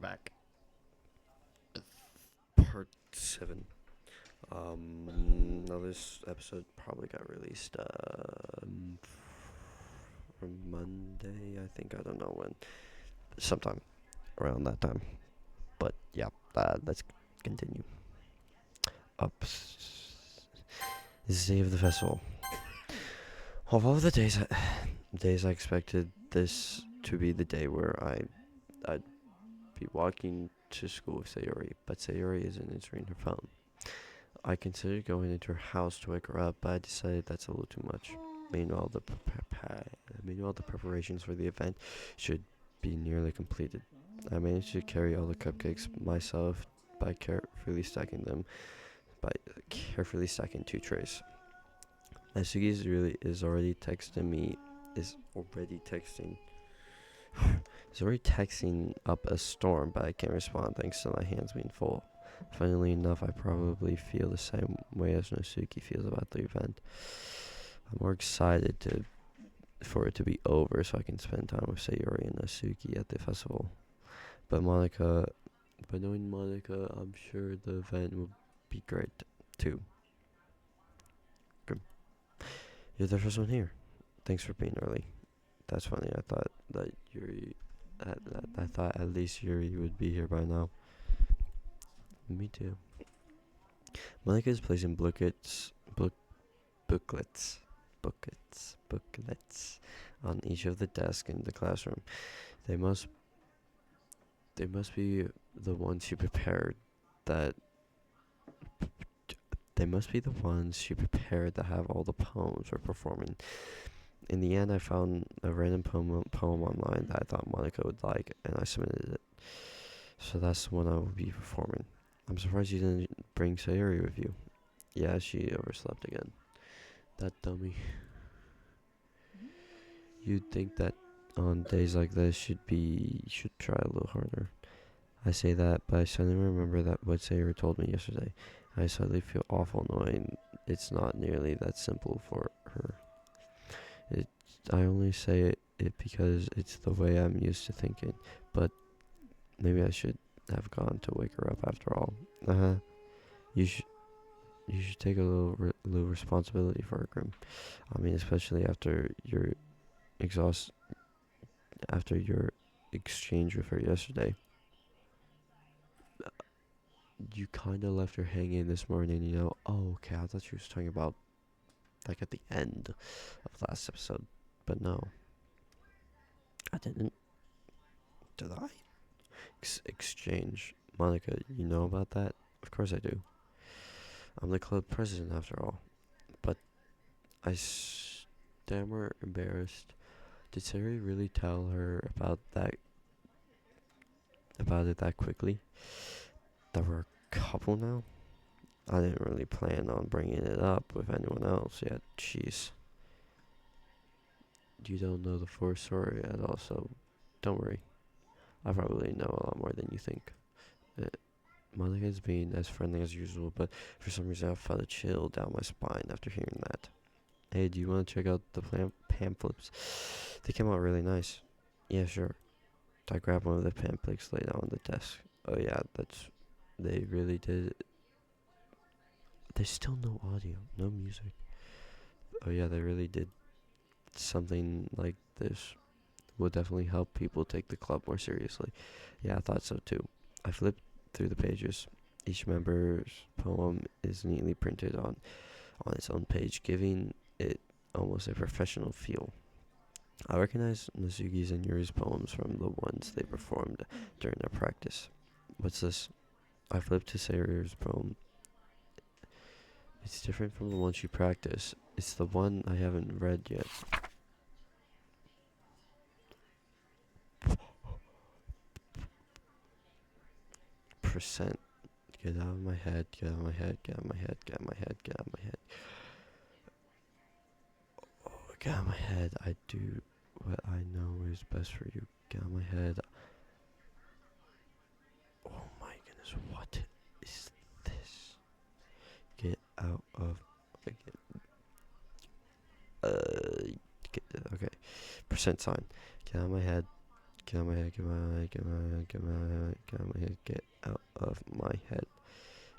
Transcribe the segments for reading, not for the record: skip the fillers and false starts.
back. Part 7. Now this episode probably got released from Monday, I think. I don't know when. Sometime around that time. But yeah, let's continue. This is the day of the festival. Of all the days I expected this to be the day where I'd be walking to school with Sayori, but Sayori isn't answering her phone. I considered going into her house to wake her up, but I decided that's a little too much. Meanwhile, the preparations for the event should be nearly completed. I managed to carry all the cupcakes myself by carefully stacking 2 trays. Natsuki is already texting me. Is already texting. Is already texting up a storm, but I can't respond thanks to my hands being full. Funnily enough, I probably feel the same way as Natsuki feels about the event. I'm more excited for it to be over so I can spend time with Sayori and Natsuki at the festival. But knowing Monica, I'm sure the event will be great too. Good. You're the first one here. Thanks for being early. That's funny. I thought that I thought at least Yuri would be here by now. Me too. Monica is placing booklets on each of the desks in the classroom. They must be the ones she prepared that that have all the poems we're performing. In the end, I found a random poem online that I thought Monica would like, and I submitted it. So that's the one I will be performing. I'm surprised you didn't bring Sayuri with you. Yeah, she overslept again. That dummy. You'd think that on days like this, you should try a little harder. I say that, but I suddenly remember that what Sayuri told me yesterday. I suddenly feel awful knowing it's not nearly that simple for her. I only say it because it's the way I'm used to thinking, but maybe I should have gone to wake her up after all. You should take a little responsibility for her, Grim. I mean, especially after your exchange with her yesterday. You kind of left her hanging this morning, you know. Oh, okay. I thought she was talking about like at the end of last episode, but no, I didn't. Did I? Exchange, Monica. You know about that? Of course I do. I'm the club president after all. But I stammer, embarrassed. Did Sari really tell her about it that quickly? That we're a couple now? I didn't really plan on bringing it up with anyone else yet. Jeez. You don't know the full story at all, so don't worry. I probably know a lot more than you think. Uh, Monica's being as friendly as usual, but for some reason I felt a chill down my spine after hearing that. Hey, do you want to check out the pamphlets? They came out really nice. Yeah, sure. I grabbed one of the pamphlets laid out on the desk. Oh yeah, they really did. There's still no audio, no music. Oh yeah, they really did something like this. Will definitely help people take the club more seriously. Yeah, I thought so too. I flipped through the pages. Each member's poem is neatly printed on its own page, giving it almost a professional feel. I recognize Natsuki's and Yuri's poems from the ones they performed during their practice. What's this? I flipped to Sayori's poem. It's different from the one she practiced. It's the one I haven't read yet. Percent. Get out of my head, get out of my head, get out of my head, get out of my head, get out of my head. Oh, get out of my head. I do what I know is best for you. Get out of my head. Oh my goodness, what is this? Get out of. Okay. Percent sign. Get out of my head. Get out of my head, get out of my head, get out of my head, get out of my head, get out of my head, get out of my head.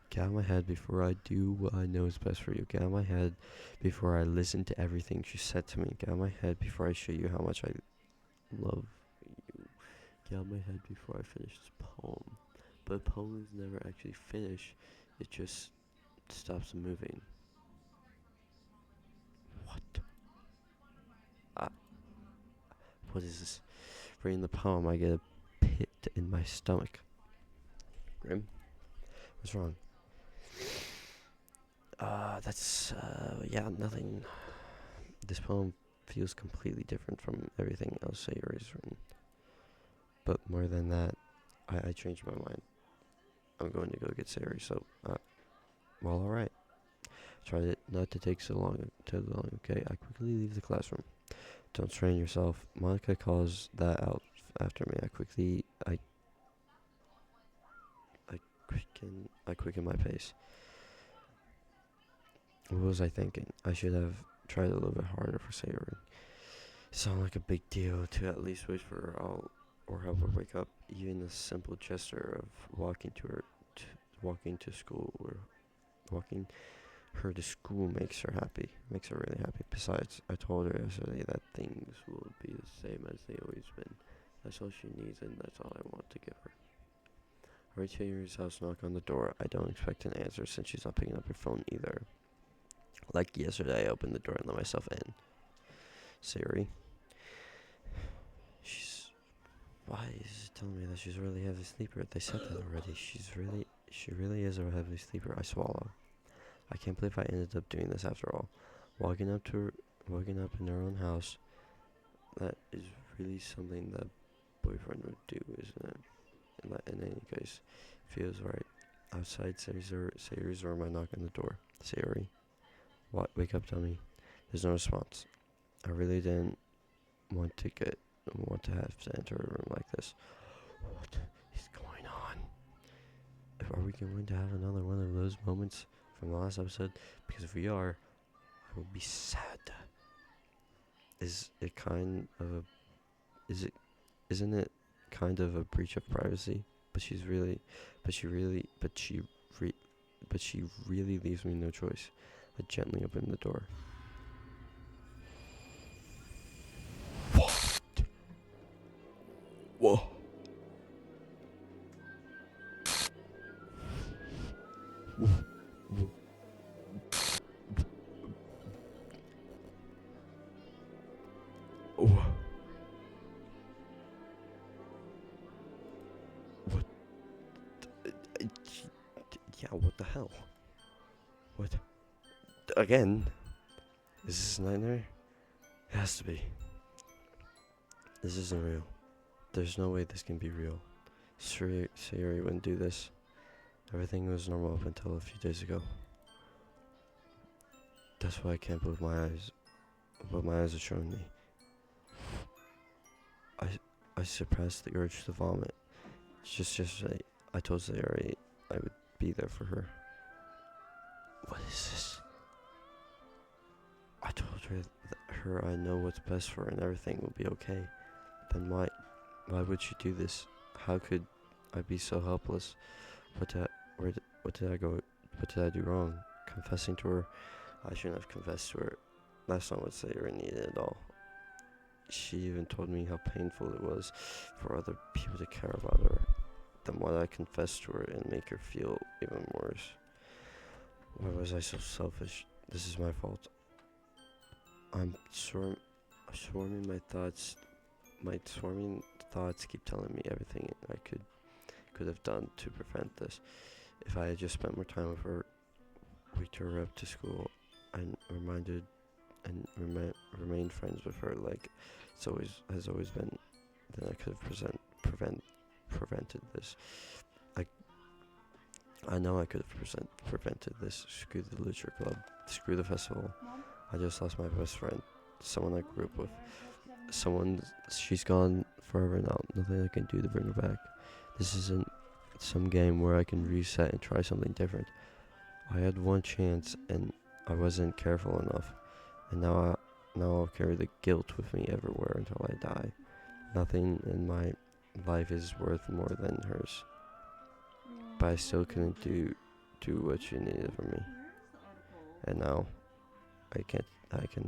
Get out of my head before I do what I know is best for you. Get out of my head before I listen to everything she said to me. Get out of my head before I show you how much I love you. Get out of my head before I finish this poem. But the poem is never actually finished. It just stops moving. What? What is this? Reading the poem, I get a pit in my stomach. Grim? What's wrong? Yeah, nothing. This poem feels completely different from everything else Sayori's written. But more than that, I changed my mind. I'm going to go get Sayori, so, well, alright. Tried it not to take too long, okay? I quickly leave the classroom. Don't strain yourself. Monica calls that out after me. I quicken my pace. What was I thinking? I should have tried a little bit harder for Sayori. It sounded like a big deal to at least wait for her out or help her wake up. Even a simple gesture of walking to school or walking her to school makes her really happy. Besides, I told her yesterday that things will be the same as they always been. That's all she needs, and that's all I want to give her. I reach Sayori's house, knock on the door. I don't expect an answer since she's not picking up her phone either. Like yesterday, I opened the door and let myself in. Sayori. Why is it telling me that she's a really heavy sleeper? They said that already. She really is a heavy sleeper. I swallow. I can't believe I ended up doing this after all. Waking up in her own house, that is really something that boyfriend would do, isn't it? In any case, feels right. Outside Sayori's room, I knock on the door. Sayori. What? Wake up, dummy. There's no response. I really didn't want to have to enter a room like this. What is going on? Are we going to have another one of those moments from the last episode? Because if we are, I will be sad. Isn't it kind of a breach of privacy? But she really leaves me no choice. I gently open the door. Whoa. What? Yeah, what the hell? What? Again? Is this a nightmare? It has to be. This isn't real. There's no way this can be real. Sayori wouldn't do this. Everything was normal up until a few days ago. That's why I can't believe what my eyes are showing me. I suppressed the urge to vomit. Just yesterday, I told Sayori I would be there for her. What is this? I told her I know what's best for her and everything will be okay. Then why would she do this? How could I be so helpless? What did I do wrong? Confessing to her? I shouldn't have confessed to her. That's not what Sayori needed at all. She even told me how painful it was for other people to care about her. Then why did I confess to her and make her feel even worse? Why was I so selfish? This is my fault. I'm swarming my thoughts. My swarming thoughts keep telling me everything I could have done to prevent this. If I had just spent more time with her, we took her up to school, and remained friends with her like has always been, then I could have prevented this. I know I could have prevented this. Screw the literature club. Screw the festival. Mom? I just lost my best friend. Someone I grew up with. She's gone forever now. Nothing I can do to bring her back. This isn't some game where I can reset and try something different. I had one chance and I wasn't careful enough. And now I'll carry the guilt with me everywhere until I die. Nothing in my life is worth more than hers. But I still couldn't do what she needed from me. And now I can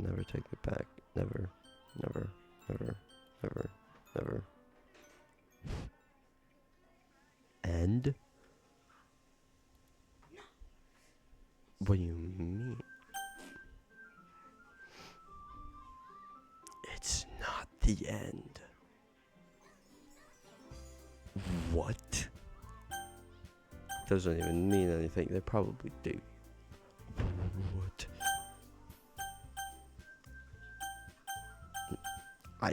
never take it back. Never, never, never, never, never. And what do you mean? It's not the end. What? Doesn't even mean anything. They probably do. What? I.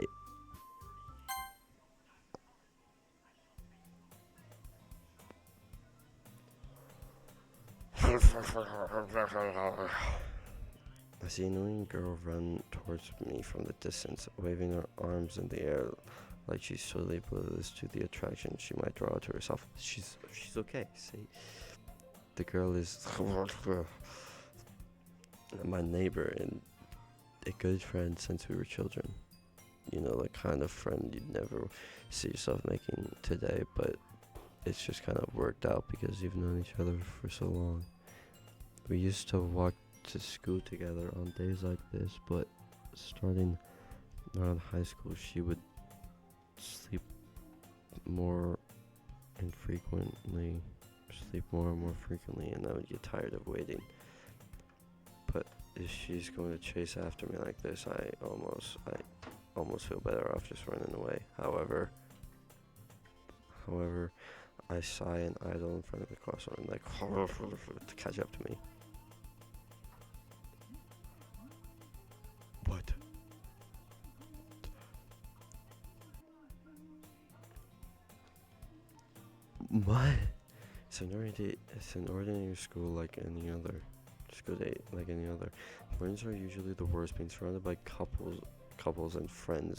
I see an annoying girl run towards me from the distance, waving her arms in the air like she's totally oblivious to the attraction she might draw to herself. She's okay. See, the girl is my neighbor and a good friend since we were children. You know, the kind of friend you'd never see yourself making today, but it's just kind of worked out because you've known each other for so long. We used to walk to school together on days like this, but starting around high school, she would sleep more and more frequently, and I would get tired of waiting. But if she's going to chase after me like this, I almost feel better off just running away. However, I sigh and idle in front of the crossroad, like to catch up to me. What? What? It's an ordinary school like any other. School day like any other. Mornings are usually the worst, being surrounded by couples and friend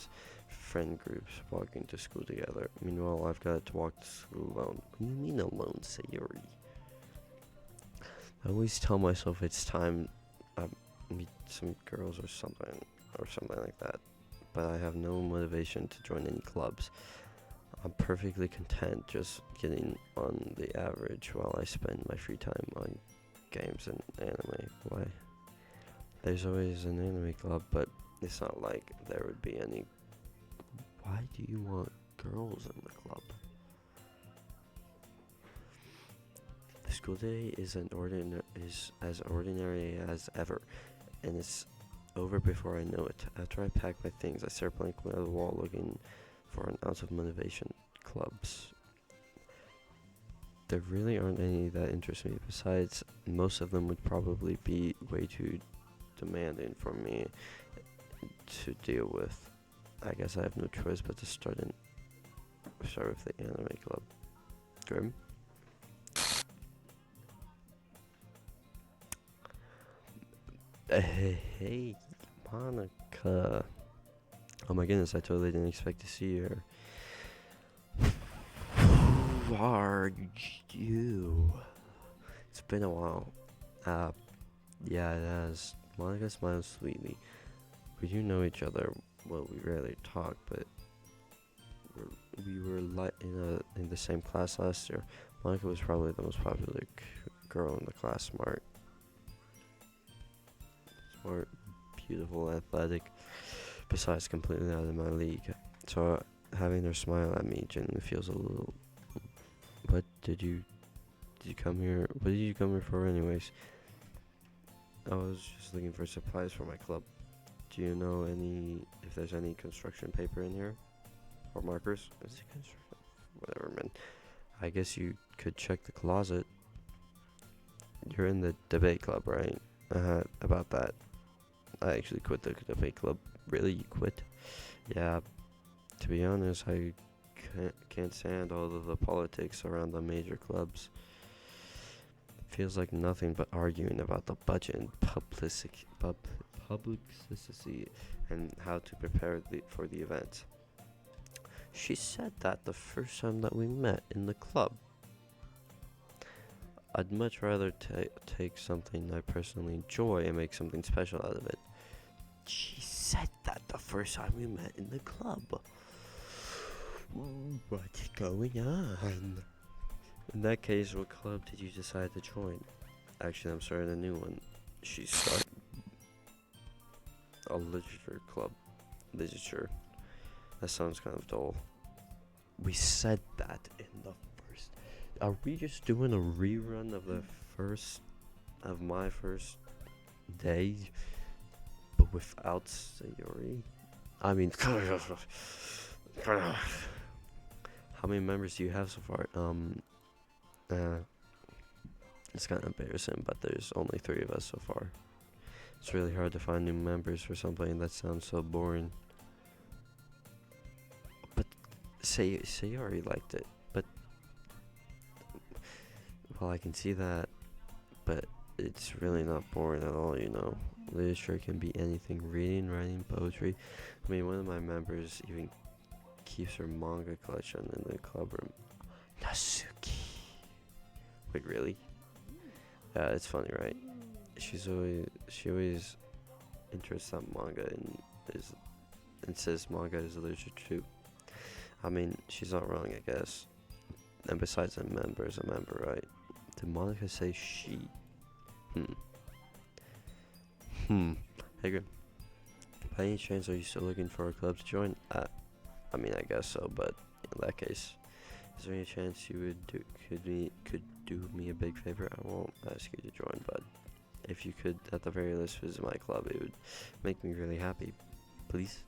groups walking to school together. Meanwhile, I've got to walk to school alone. What do you mean alone, Sayuri? I always tell myself it's time I meet some girls or something like that, but I have no motivation to join any clubs. I'm perfectly content just getting on the average while I spend my free time on games and anime. Why? There's always an anime club, but it's not like there would be any. Why do you want girls in the club? The school day is as ordinary as ever, and it's over before I know it. After I pack my things, I start blankly at the wall looking for an ounce of motivation. Clubs. There really aren't any that interest me. Besides, most of them would probably be way too demanding for me to deal with. I guess I have no choice but to start with the anime club. Grim? Hey, Monica. Oh my goodness, I totally didn't expect to see her. Who are you? It's been a while. Yeah, it has. Monica smiles sweetly. We do know each other. Well, we rarely talk, but we were in the same class last year. Monica was probably the most popular girl in the class. Smart, beautiful, athletic. Besides, completely out of my league. So having her smile at me genuinely feels a little. What did you come here? What did you come here for, anyways? I was just looking for supplies for my club. Do you know if there's any construction paper in here? Or markers? Is it construction? Whatever, man. I guess you could check the closet. You're in the debate club, right? About that. I actually quit the debate club. Really? You quit? Yeah. To be honest, I can't stand all of the politics around the major clubs. Feels like nothing but arguing about the budget and publicity and how to prepare for the event. She said that the first time that we met in the club. I'd much rather take something I personally enjoy and make something special out of it. She said that the first time we met in the club. What's going on? In that case, what club did you decide to join? Actually, I'm starting a new one. She started a literature club. Literature. That sounds kind of dull. We said that in the first. Are we just doing a rerun of my first day, but without Sayori? I mean, how many members do you have so far? It's kind of embarrassing, but there's only 3 of us so far. It's really hard to find new members for something that sounds so boring. But Sayori liked it, but well, I can see that, but it's really not boring at all, you know. Literature can be anything: reading, writing, poetry. I mean, one of my members even keeps her manga collection in the club room. Nasuki. Wait, really? Yeah, it's funny, right? She always interests in manga and says manga is literature too. I mean, she's not wrong, I guess. And besides, a member is a member, right? Did Monica say she? Hey, Grim. By any chance, are you still looking for a club to join? I mean, I guess so, but in that case, is there any chance you could do me a big favor? I won't ask you to join, but if you could, at the very least, visit my club, it would make me really happy. Please?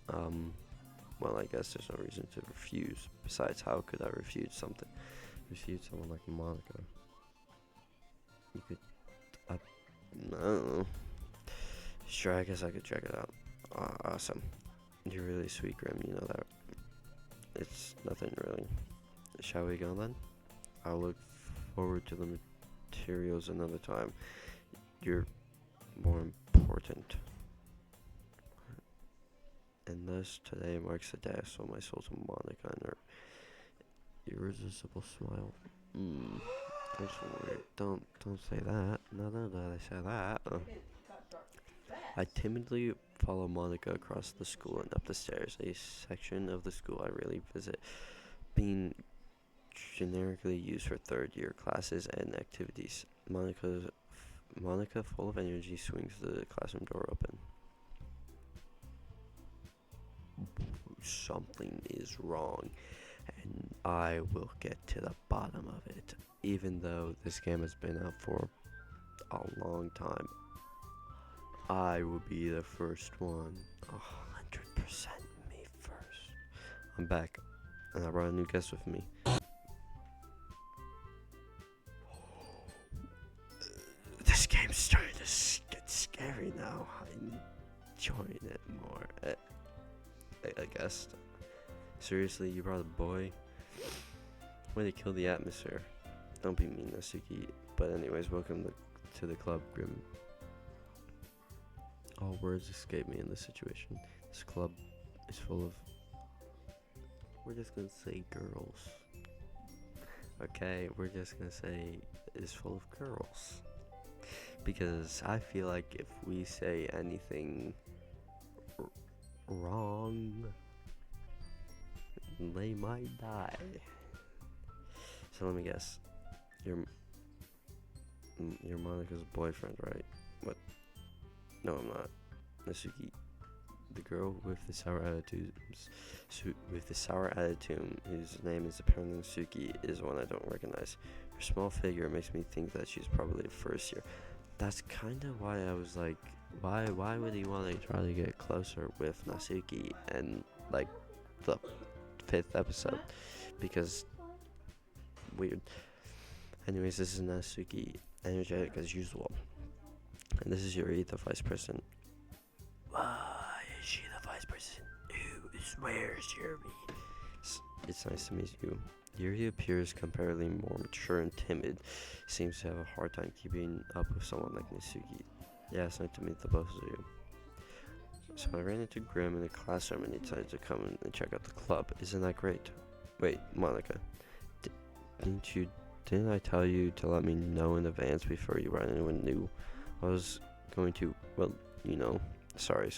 Well, I guess there's no reason to refuse. Besides, how could I refuse something? Refuse someone like Monica? You could, I don't know. Sure, I guess I could check it out. Awesome. You're really sweet, Grim, you know that. It's nothing really. Shall we go then? I'll look forward to the materials another time. You're more important. And thus, today marks the day I sold my soul to Monica and her irresistible smile. That's weird. Don't say that. No, I say that. I timidly follow Monica across the school and up the stairs, a section of the school I rarely visit, being generically used for third-year classes and activities. Monica, full of energy, swings the classroom door open. Something is wrong, and I will get to the bottom of it. Even though this game has been out for a long time, I will be the first one. 100% me first. I'm back, and I brought a new guest with me. This game's starting to get scary now. I'm enjoying it more. I guess. Seriously, you brought a boy? Way to kill the atmosphere. Don't be mean, Nasuki. But anyways, welcome to the club, Grim. All words escape me in this situation. This club is full of... We're just gonna say girls. Okay, we're just gonna say it's full of girls. Because I feel like if we say anything wrong, they might die. So let me guess. You're Monica's boyfriend, right? What? No, I'm not. Nasuki, the girl with the sour attitude, whose name is apparently Nasuki, is one I don't recognize. Her small figure makes me think that she's probably a first year. That's kind of why I was like, why would he want to try to get closer with Nasuki in like the 5th episode? Because weird. Anyways, this is Nasuki, energetic as usual. And this is Yuri, the vice president. Why is she the vice president? Where's Yuri? It's nice to meet you. Yuri appears comparatively more mature and timid. Seems to have a hard time keeping up with someone like Nasuki. Yeah, it's nice to meet the both of you. So I ran into Grim in the classroom and he decided to come and check out the club. Isn't that great? Wait, Monica, didn't I tell you to let me know in advance before you run anyone new? I was going to, well, you know, sorry.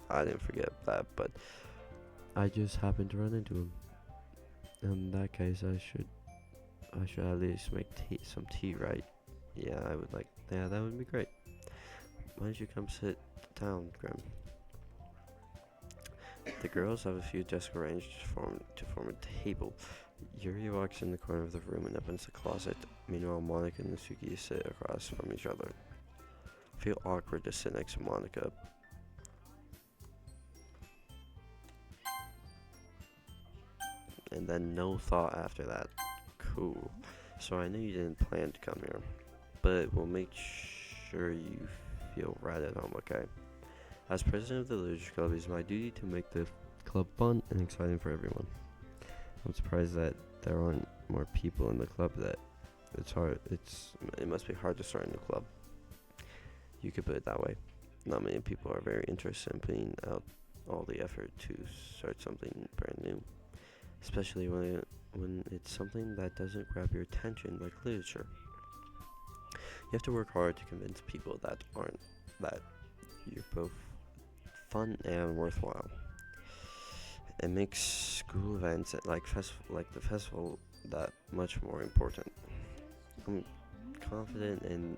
I didn't forget that, but I just happened to run into him. In that case, I should at least make some tea, right? Yeah, I would like. Yeah, that would be great. Why don't you come sit down, Grim? The girls have a few desks arranged to form a table. Yuri walks in the corner of the room and opens the closet. Meanwhile, Monica and Suki sit across from each other. I feel awkward to sit next to Monica. And then no thought after that. Cool. So I know you didn't plan to come here, but we'll make sure you feel right at home, okay? As president of the Literature Club, it's my duty to make the club fun and exciting for everyone. I'm surprised that there aren't more people in the club. That it must be hard to start a new club. You could put it that way. Not many people are very interested in putting out all the effort to start something brand new, especially when it's something that doesn't grab your attention like literature. You have to work hard to convince people that you're both fun and worthwhile. It makes school events like the festival that much more important. I'm confident in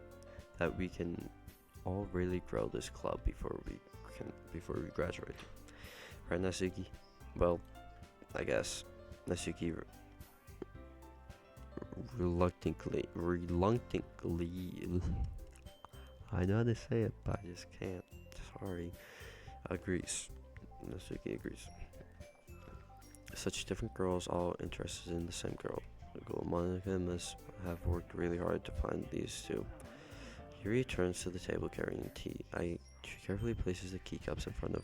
that we can all really grow this club before we graduate. Right, Nasuki? Well, I guess Nasuki reluctantly, I know how to say it, but I just can't. Sorry. Agrees. Nasuki agrees. Such different girls, all interested in the same girl. Monica must have worked really hard to find these two. Yuri turns to the table carrying tea. She carefully places the key cups in front of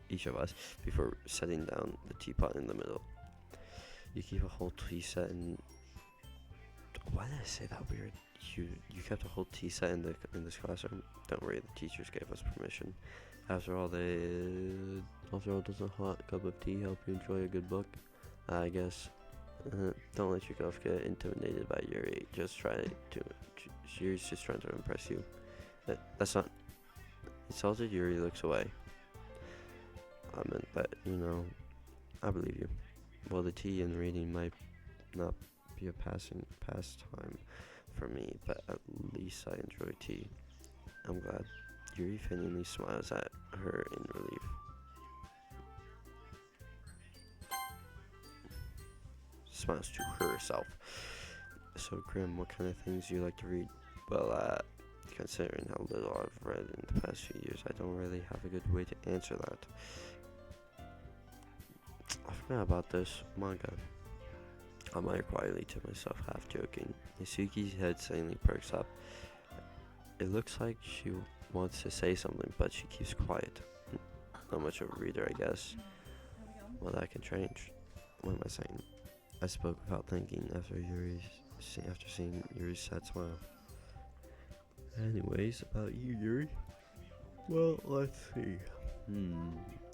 each of us before setting down the teapot in the middle. You keep a whole tea set in. Why did I say that weird? You kept a whole tea set in this classroom. Don't worry, the teachers gave us permission. After all, does a hot cup of tea help you enjoy a good book? I guess. Don't let yourself get intimidated by Yuri. Yuri's just trying to impress you. That's not. Insulted, Yuri looks away. I meant that, I believe you. Well, the tea and reading might not be a pastime for me, but at least I enjoy tea. I'm glad. Yuri genuinely smiles at her in relief. Smiles to herself. So, Grim, what kind of things do you like to read? Well, considering how little I've read in the past few years, I don't really have a good way to answer that. I forgot about this manga. I mutter quietly to myself, half joking. Isuki's head suddenly perks up. It looks like she wants to say something, but she keeps quiet. Not much of a reader, I guess. Well, that can change. What am I saying? I spoke without thinking after seeing Yuri's sad smile. Anyways, about you, Yuri. Well, let's see.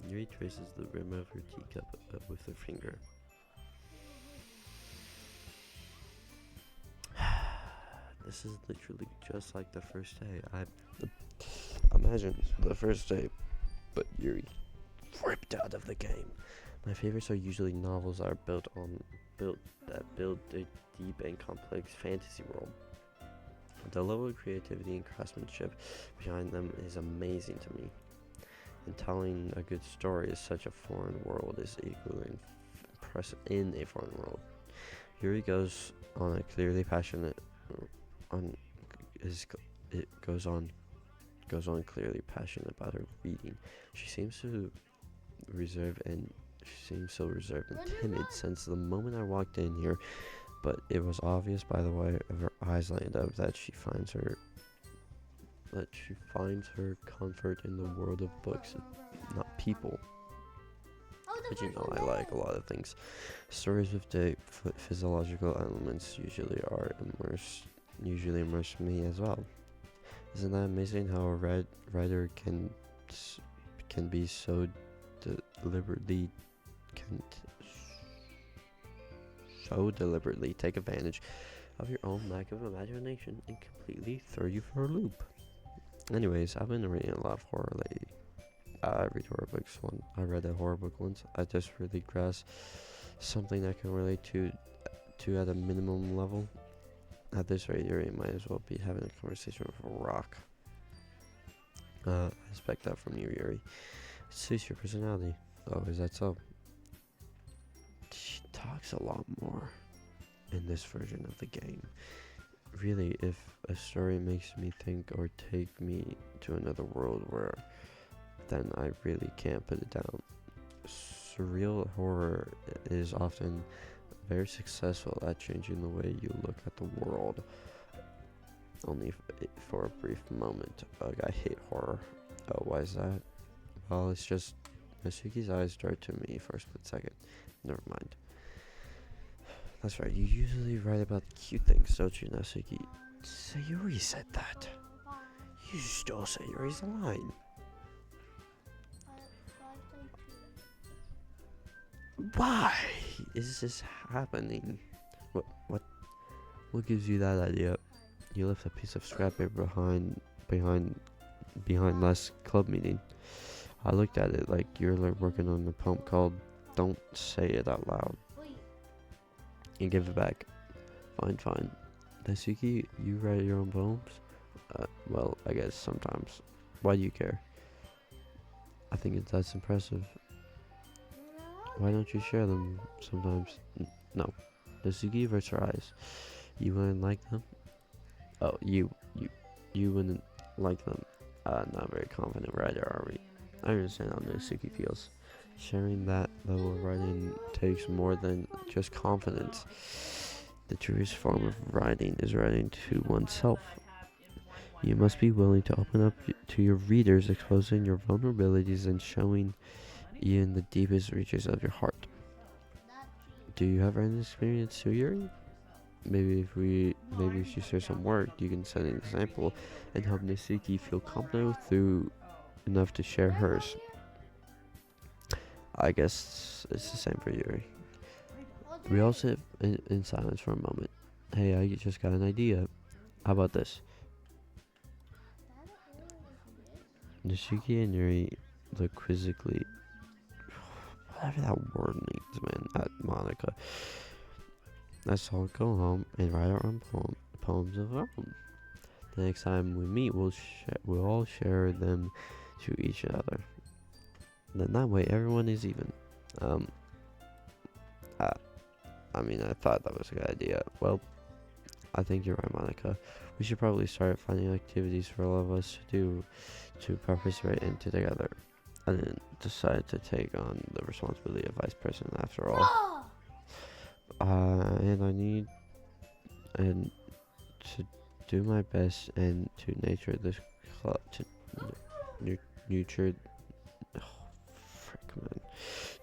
Yuri traces the rim of her teacup with her finger. This is literally just like the first day. Imagine the first day, but Yuri ripped out of the game. My favorites are usually novels that are build a deep and complex fantasy world. The level of creativity and craftsmanship behind them is amazing to me. And telling a good story is such a foreign world is equally impressive in a foreign world. Yuri goes on a clearly passionate on is it goes on clearly passionate about her reading. She seems so reserved and timid since the moment I walked in here, but it was obvious by the way of her eyes lined up that she finds her comfort in the world of books, not people. But I like a lot of things. Stories with deep physiological elements usually immerse me as well. Isn't that amazing how a writer can be so deliberately take advantage of your own lack of imagination and completely throw you for a loop. Anyways, I've been reading a lot of horror lately. I read horror books I read a horror book once. I just really grasped something I can relate to at a minimum level. At this rate, Yuri might as well be having a conversation with a rock. I expect that from you, Yuri. It suits your personality. Oh, is that so? She talks a lot more in this version of the game. Really, if a story makes me think or take me to another world where, then I really can't put it down. Surreal horror is often very successful at changing the way you look at the world. Only for a brief moment. Ugh, I hate horror. Oh, why is that? Well, it's just Masuki's eyes dart to me for a split second. Never mind. That's right, you usually write about cute things, don't you, Nasuki? Sayuri said that. You stole Sayuri's line. Why is this happening? What gives you that idea? You left a piece of scrap paper behind last club meeting. I looked at it like you're working on a poem called "Don't Say It Out Loud." And give it back. Fine. Nasuki, you write your own poems? Well, I guess sometimes. Why do you care? I think that's impressive. Why don't you share them sometimes? No. Nasuki averts her eyes. You wouldn't like them? Oh, you wouldn't like them. Not very confident writer, are we? I understand how Nasuki feels. Sharing that level of writing takes more than just confidence. The truest form of writing is writing to oneself. You must be willing to open up to your readers, exposing your vulnerabilities and showing even the deepest reaches of your heart. Do you have any experience, Suyuri? Maybe if you share some work, you can set an example and help Nasuki feel confident through enough to share hers. I guess it's the same for Yuri. We all sit in silence for a moment. Hey, I just got an idea. How about this? Nasuki and Yuri look quizzically, whatever that word means, man, at Monica. Let's all go home and write our own poems of our own. The next time we meet, we'll all share them to each other. Then that way, everyone is even. I thought that was a good idea. Well, I think you're right, Monica. We should probably start finding activities for all of us to do to participate into together. I didn't decide to take on the responsibility of vice president after all. And I need to do my best and to nurture this club nurture. Oh, frick, man.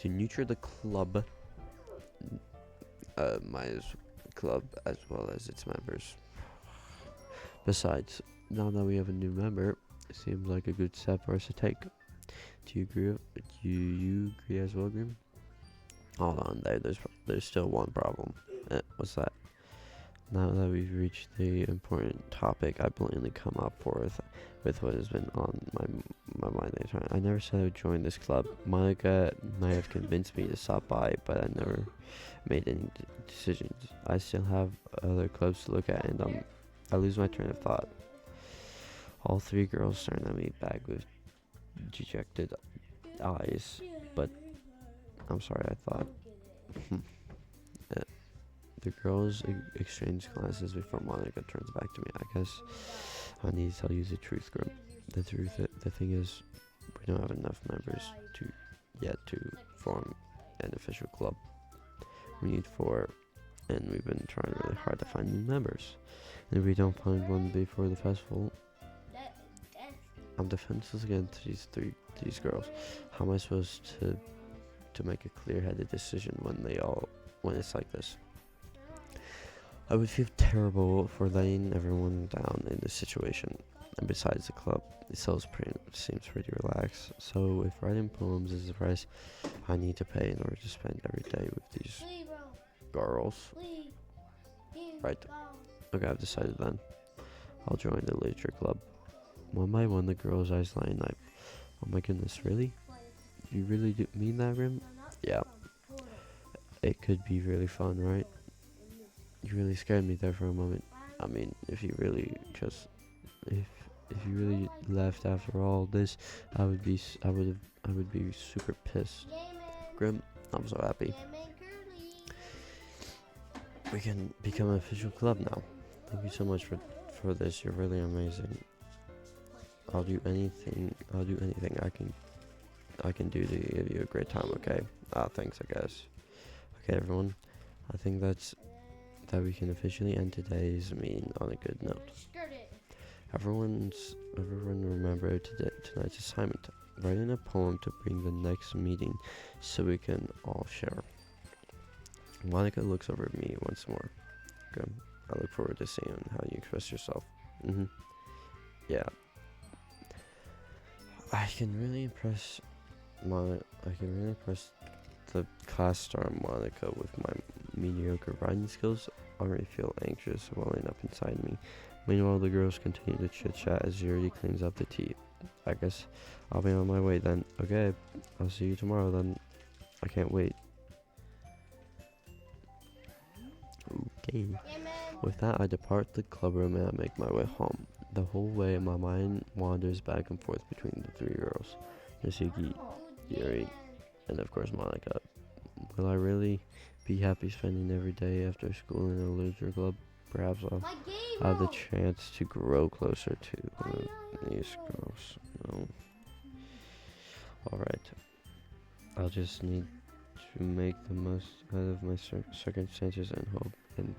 To nurture the club. My club as well as its members. Besides, now that we have a new member, it seems like a good step for us to take. Do you agree? Do you agree as well, Grim? Hold on, there's still one problem. What's that? Now that we've reached the important topic, I blatantly come up with what has been on my mind the time. I never said I would join this club. Monica might have convinced me to stop by, but I never made any decisions. I still have other clubs to look at, and I lose my train of thought. All three girls staring at me back with dejected eyes, but I'm sorry, I thought. The girls exchange glances before Monica turns back to me. I guess I need to tell you the truth, Grim. The thing is, we don't have enough members to form an official club. We need 4, and we've been trying really hard to find new members. And if we don't find one before the festival, I'm defenseless against these girls. How am I supposed to make a clear-headed decision when it's like this? I would feel terrible for letting everyone down in this situation. And besides, the club itself seems pretty relaxed. So if writing poems is the price I need to pay in order to spend every day with these girls, right? Okay, I've decided then. I'll join the literature club. One by one, the girls' eyes lighten up. Oh my goodness, really? You really do mean that, Rim? Yeah. it could be really fun, right? You really scared me there for a moment. I mean, if you really just if you really left after all this, I would be super pissed. Grim, I'm so happy. We can become an official club now. Thank you so much for this. You're really amazing. I'll do anything I can do to give you a great time, okay? Thanks, I guess. Okay, everyone. I think that we can officially end today's meeting on a good note. Everyone remember tonight's assignment. Writing a poem to bring the next meeting so we can all share. Monica looks over at me once more. Good. I look forward to seeing how you express yourself. Yeah. I can really impress the class star Monica with my mediocre writing skills. I already feel anxious welling up inside me. Meanwhile, the girls continue to chit-chat as Yuri cleans up the tea. I guess I'll be on my way then. Okay, I'll see you tomorrow then. I can't wait. Okay. With that, I depart the clubroom and I make my way home. The whole way, my mind wanders back and forth between the three girls, Nasuki, Yuri, and of course Monica. Will I really be happy spending every day after school in a literature club? Perhaps I'll have the chance to grow closer to these girls. No. Alright. I'll just need to make the most out of my circumstances and hope, and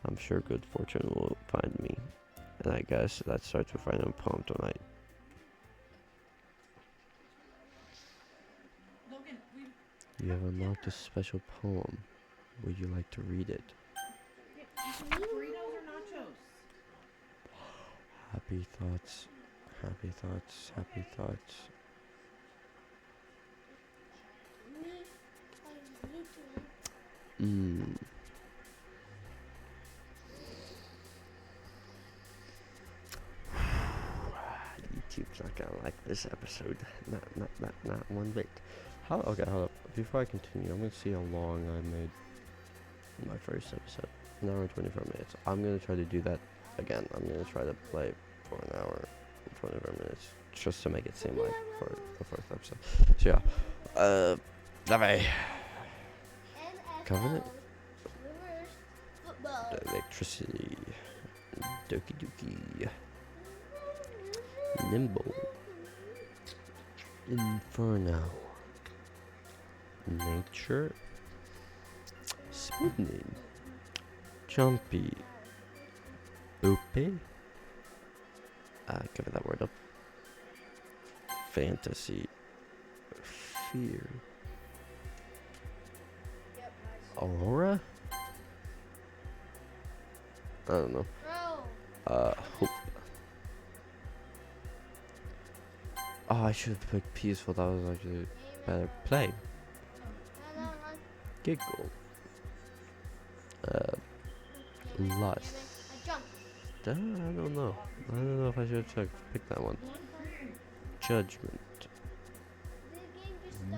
I'm sure good fortune will find me. And I guess that starts with writing a poem tonight. You have unlocked a special poem. Would you like to read it? Burritos or nachos? Happy thoughts, happy thoughts, happy thoughts. YouTube's not gonna like this episode. Not one bit. Okay, hold up. Before I continue, I'm gonna see how long I made my first episode. An hour and 24 minutes. I'm gonna try to do that again. I'm gonna try to play for an hour and 24 minutes just to make it seem like for the first episode. So yeah, Lave. Covenant. Electricity. Doki Doki. Nimble. Inferno. Nature. Spinning. Jumpy. Open. Cover that word up. Fantasy. Fear. Aurora? I don't know. Hope. Oh, I should have picked peaceful. That was actually better. Play. Giggle. Lust. I don't know. I don't know if I should have picked that one. Judgment.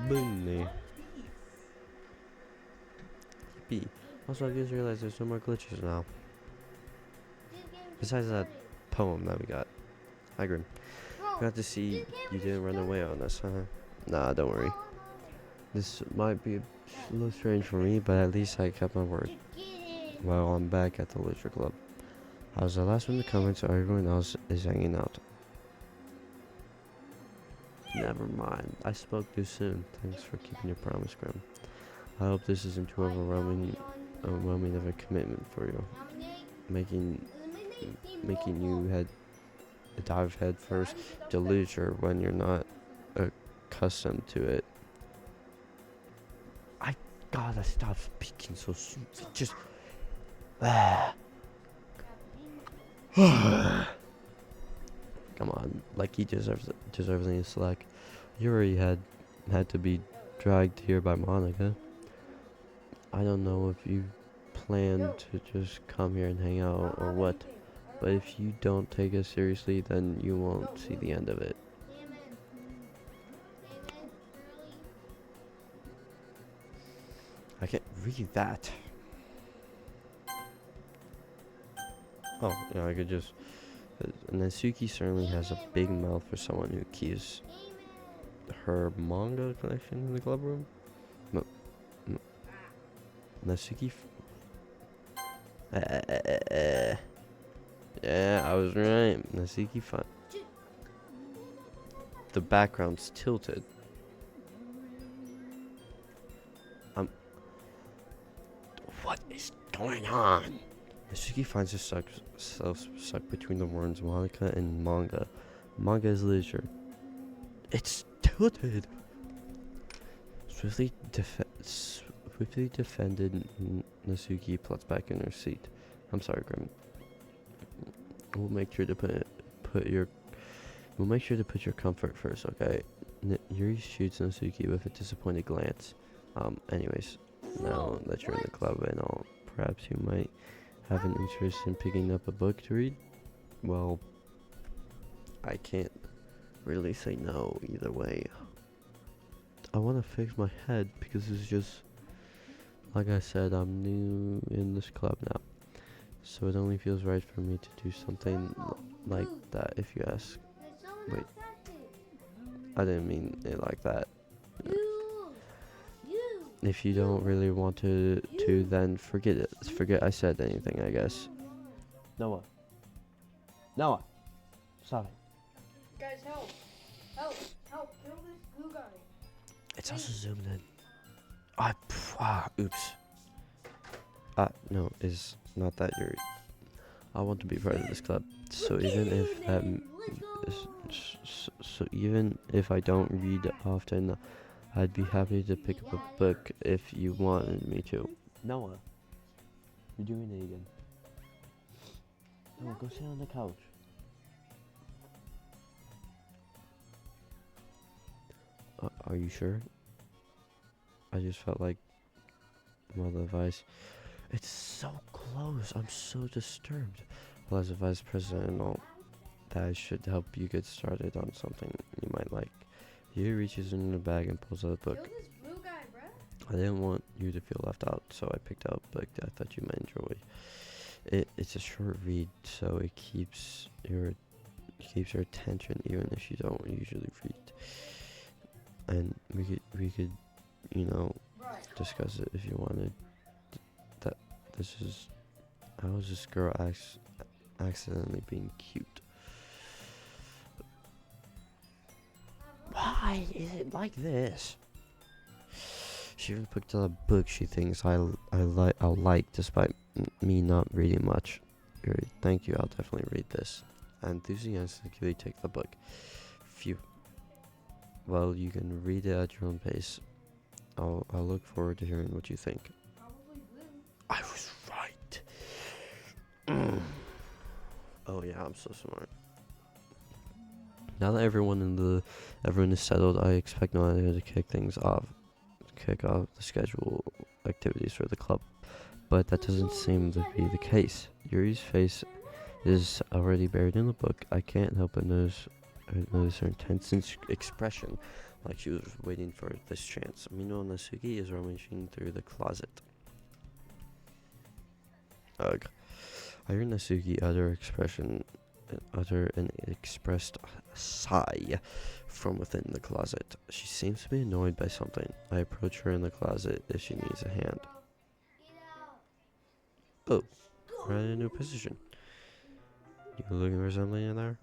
Bully. B. Also, I just realized there's no more glitches now. Besides that poem that we got. Hi, Grim. Glad to see you didn't run away on us, huh? Nah, don't worry. This might be a little strange for me, but at least I kept my word. Well, I'm back at the literature club. I was the last one to come in, so everyone else is hanging out. Never mind. I spoke too soon. Thanks for keeping your promise, Grim. I hope this isn't too overwhelming of a commitment for you. Making you dive head first to literature when you're not accustomed to it. I gotta stop speaking so soon. Just come on, like he deserves any slack. You already had to be dragged here by Monica. I don't know if you plan to just come here and hang out or what, but if you don't take us seriously, then you won't see the end of it. I can't read that. Oh, yeah, I could just. Natsuki certainly has a big mouth for someone who keeps her manga collection in the club room. No, no, Natsuki. Yeah, I was right. Natsuki. The background's tilted. What is going on? Natsuki finds herself stuck between the words Monica and manga. Manga is literature. It's tilted. Swiftly defended, Natsuki plots back in her seat. I'm sorry, Grim. We'll make sure to We'll make sure to put your comfort first, okay? Yuri shoots Natsuki with a disappointed glance. Anyways, now that you're in the club and all, perhaps you might have an interest in picking up a book to read? Well, I can't really say no either way. I want to fix my head because it's just, like I said, I'm new in this club now. So it only feels right for me to do something like that, if you ask. Wait, I didn't mean it like that. If you don't really want to, then forget it. Forget I said anything, I guess. Noah. Stop it. Guys, help. Help. Help. Kill this blue guy. It's also zoomed in. Oops. No, it's not that you're. I want to be part of this club. So even if that, so even if I don't read often, I'd be happy to pick up a book if you wanted me to. Noah, you're doing it again. Noah, go sit on the couch. Are you sure? I just felt like, well, the vice. It's so close. I'm so disturbed. Well, as a vice president and all, that should help you get started on something you might like. He reaches in the bag and pulls out a book. Kill this blue guy, bruh. I didn't want you to feel left out, so I picked out a book that I thought you might enjoy. It's a short read, so it keeps your attention even if you don't usually read. And we could, discuss it if you wanted. That this is how is this girl accidentally being cute? Why is it like this? She even picked out a book she thinks I'll like despite me not reading much. Thank you, I'll definitely read this. I enthusiastically take the book. Phew. Well, you can read it at your own pace. I'll look forward to hearing what you think. Probably blue. I was right. Oh yeah, I'm so smart. Now that everyone is settled, I expect Noah to kick off the schedule activities for the club. But that doesn't seem to be the case. Yuri's face is already buried in the book. I can't help but notice her intense expression, like she was waiting for this chance. Meanwhile, Natsuki is rummaging through the closet. Ugh. I hear Natsuki utter an expressed sigh from within the closet. She seems to be annoyed by something. I approach her in the closet if she needs a hand. Oh, we're in a new position. You looking for something in there?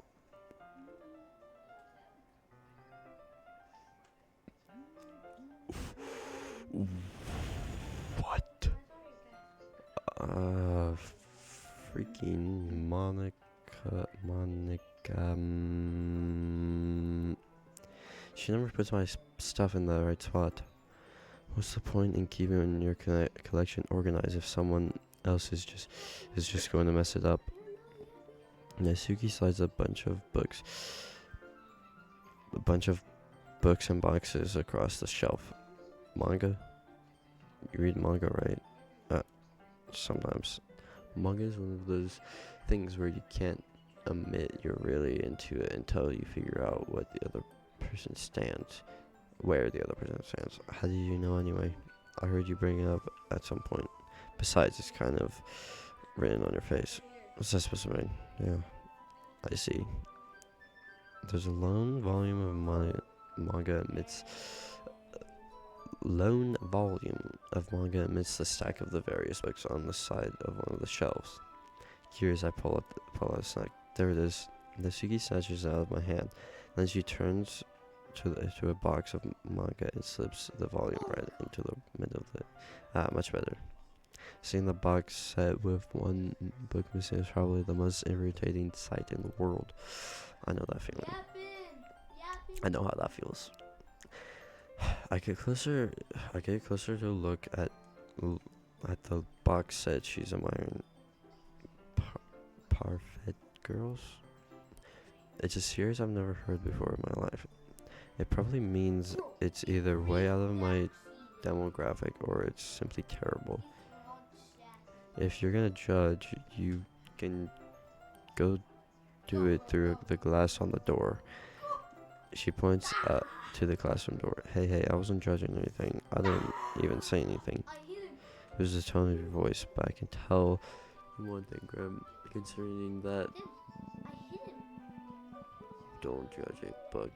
What? Freaking Monica. She never puts my stuff in the right spot. What's the point in keeping your collection organized if someone else is just going to mess it up? Natsuki slides a bunch of books and boxes across the shelf. Manga? You read manga, right? Sometimes. Manga is one of those things where you can't admit you're really into it until you figure out where the other person stands. How did you know anyway? I heard you bring it up at some point. Besides, it's kind of written on your face. What's that supposed to mean? Yeah, I see. There's a lone volume of manga amidst lone volume of manga amidst the stack of the various books on the side of one of the shelves. Curious, I pull out a snack. There it is. Natsuki snatches it out of my hand. Then she turns to a box of manga and slips the volume right into the middle of it. Much better. Seeing the box set with one book missing is probably the most irritating sight in the world. I know that feeling. I know how that feels. I get closer to look at the box set she's admiring. Parfait Girls? It's a series I've never heard before in my life. It probably means it's either way out of my demographic or it's simply terrible. If you're gonna judge, you can go do it through the glass on the door. She points to the classroom door. Hey, I wasn't judging anything. I didn't even say anything. It was the tone of your voice, but I can tell one thing, Graham, concerning that. Don't judge a book.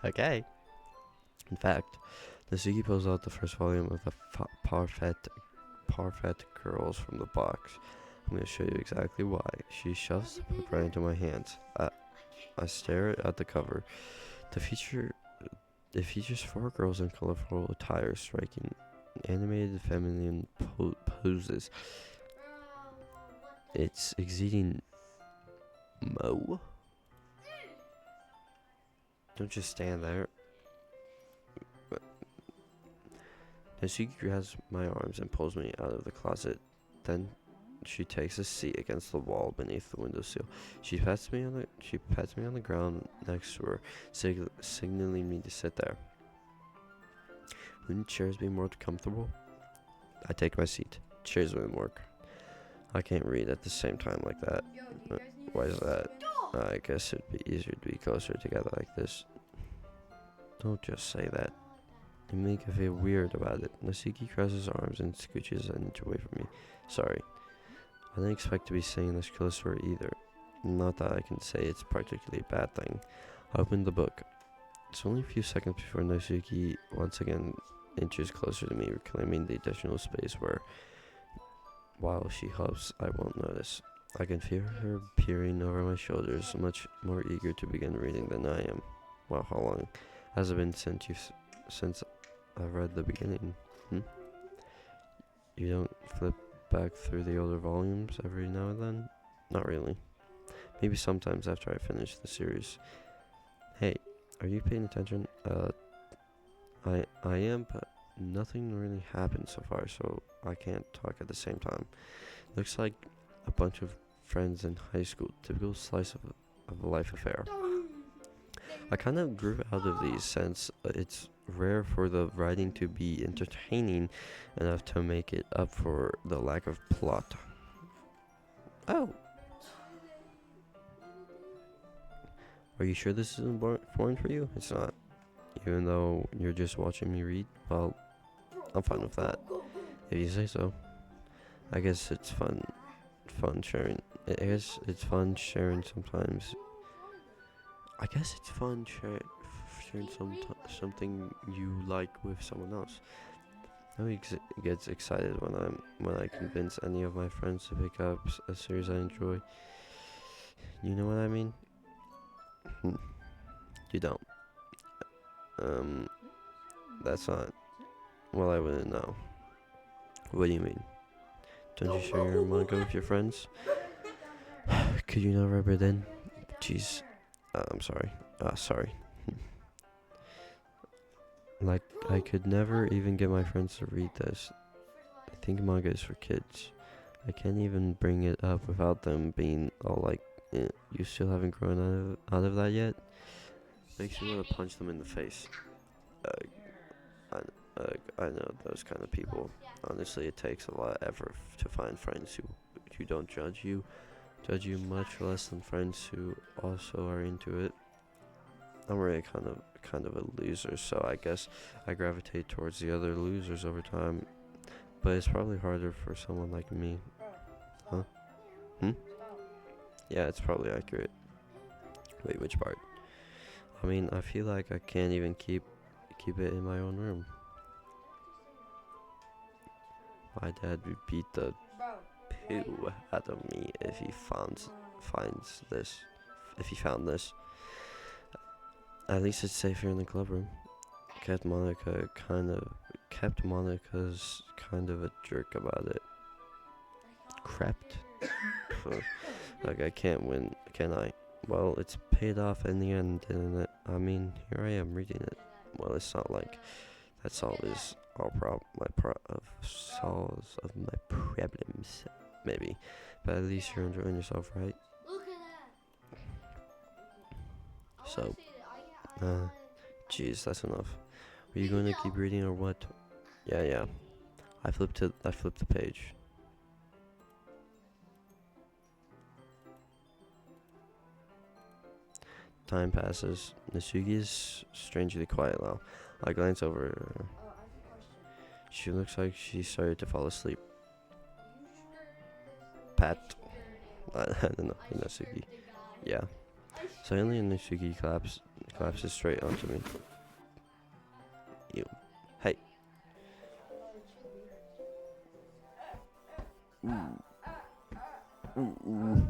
Okay. In fact, Natsuki pulls out the first volume of the Parfait Girls from the box. I'm going to show you exactly why. She shoves the book right into my hands. I stare at the cover. It features four girls in colorful attire striking animated feminine poses. It's exceeding Mo. Don't just stand there. Natsuki grabs my arms and pulls me out of the closet. Then she takes a seat against the wall beneath the windowsill. She pats me on the ground next to her, signaling me to sit there. Wouldn't chairs be more comfortable? I take my seat. Chairs wouldn't work. I can't read at the same time like that. Why is that? I guess it'd be easier to be closer together like this. Don't just say that. You make me feel weird about it. Natsuki crosses her arms and scooches an inch away from me. Sorry. I didn't expect to be saying this close to her either. Not that I can say it's particularly a bad thing. I opened the book. It's only a few seconds before Natsuki once again inches closer to me, reclaiming the additional space where, while she hopes I won't notice. I can feel her peering over my shoulders, much more eager to begin reading than I am. Wow, how long has it been since I've read the beginning? You don't flip back through the older volumes every now and then? Not really. Maybe sometimes after I finish the series. Hey, are you paying attention? I am, but nothing really happened so far, so I can't talk at the same time. Looks like a bunch of friends in high school. Typical slice of a life affair. I kind of grew out of these since it's rare for the writing to be entertaining enough to make it up for the lack of plot. Oh. Are you sure this isn't foreign for you? It's not. Even though you're just watching me read? Well, I'm fine with that. If you say so. I guess it's fun sharing. I guess it's fun sharing sometimes. I guess it's fun sharing something you like with someone else. Nobody gets excited when I convince any of my friends to pick up a series I enjoy. You know what I mean? You don't. That's not. Well, I wouldn't know. What do you mean? Don't you share your manga with your friends? Could you not rub it in? Jeez. I'm sorry. Sorry. Like, I could never even get my friends to read this. I think manga is for kids. I can't even bring it up without them being all like, you still haven't grown out of that yet? Makes me want to punch them in the face. I know those kind of people. Honestly, it takes a lot of effort to find friends who don't judge you much less than friends who also are into it. I'm really kind kind of a loser, so I guess I gravitate towards the other losers over time. But it's probably harder for someone like me. Huh? Hmm? Yeah, it's probably accurate. Wait, which part? I mean, I feel like I can't even keep it in my own room. My dad would beat the poo out of me if he finds this. If he found this. At least it's safer in the club room. Kept Monica's kind of a jerk about it. Crept. Like I can't win, can I? Well, it's paid off in the end, didn't it? I mean, here I am reading it. Well, it's not like that solves all solves of my problems, maybe. But at least you're enjoying yourself, right? So, jeez, that's enough. Are you going to keep reading or what? Yeah. I flipped the page. Time passes. Nasugi is strangely quiet now. I glance over her. She looks like she started to fall asleep. Pat. I don't know. Nasugi. Yeah. Suddenly Nasugi collapses straight onto me. Ew. Hey. Ooh.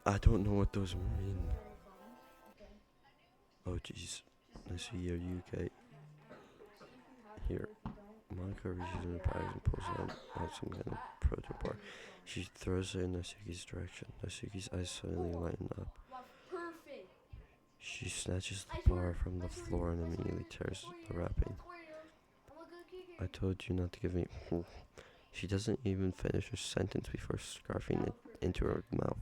I don't know what those mean. Oh jeez. Nasugi, are you okay? Here. Monica reaches in her bag and pulls out some kind of proto bar. She throws it in Nasugi's direction. Nasugi's eyes suddenly lighten up. She snatches the bar from the floor and immediately tears the wrapping. I told you not to give me. She doesn't even finish her sentence before scarfing it into her mouth.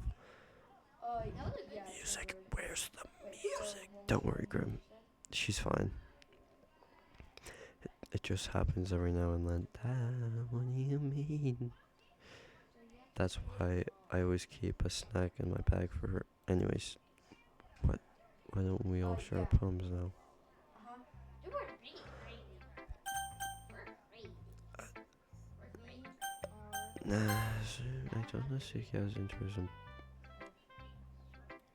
Music, where's the music? Don't worry, Grim. She's fine. It just happens every now and then. What do you mean? That's why I always keep a snack in my bag for her. Anyways, why don't we all share our poems now? Nah, I don't know if she has interest in.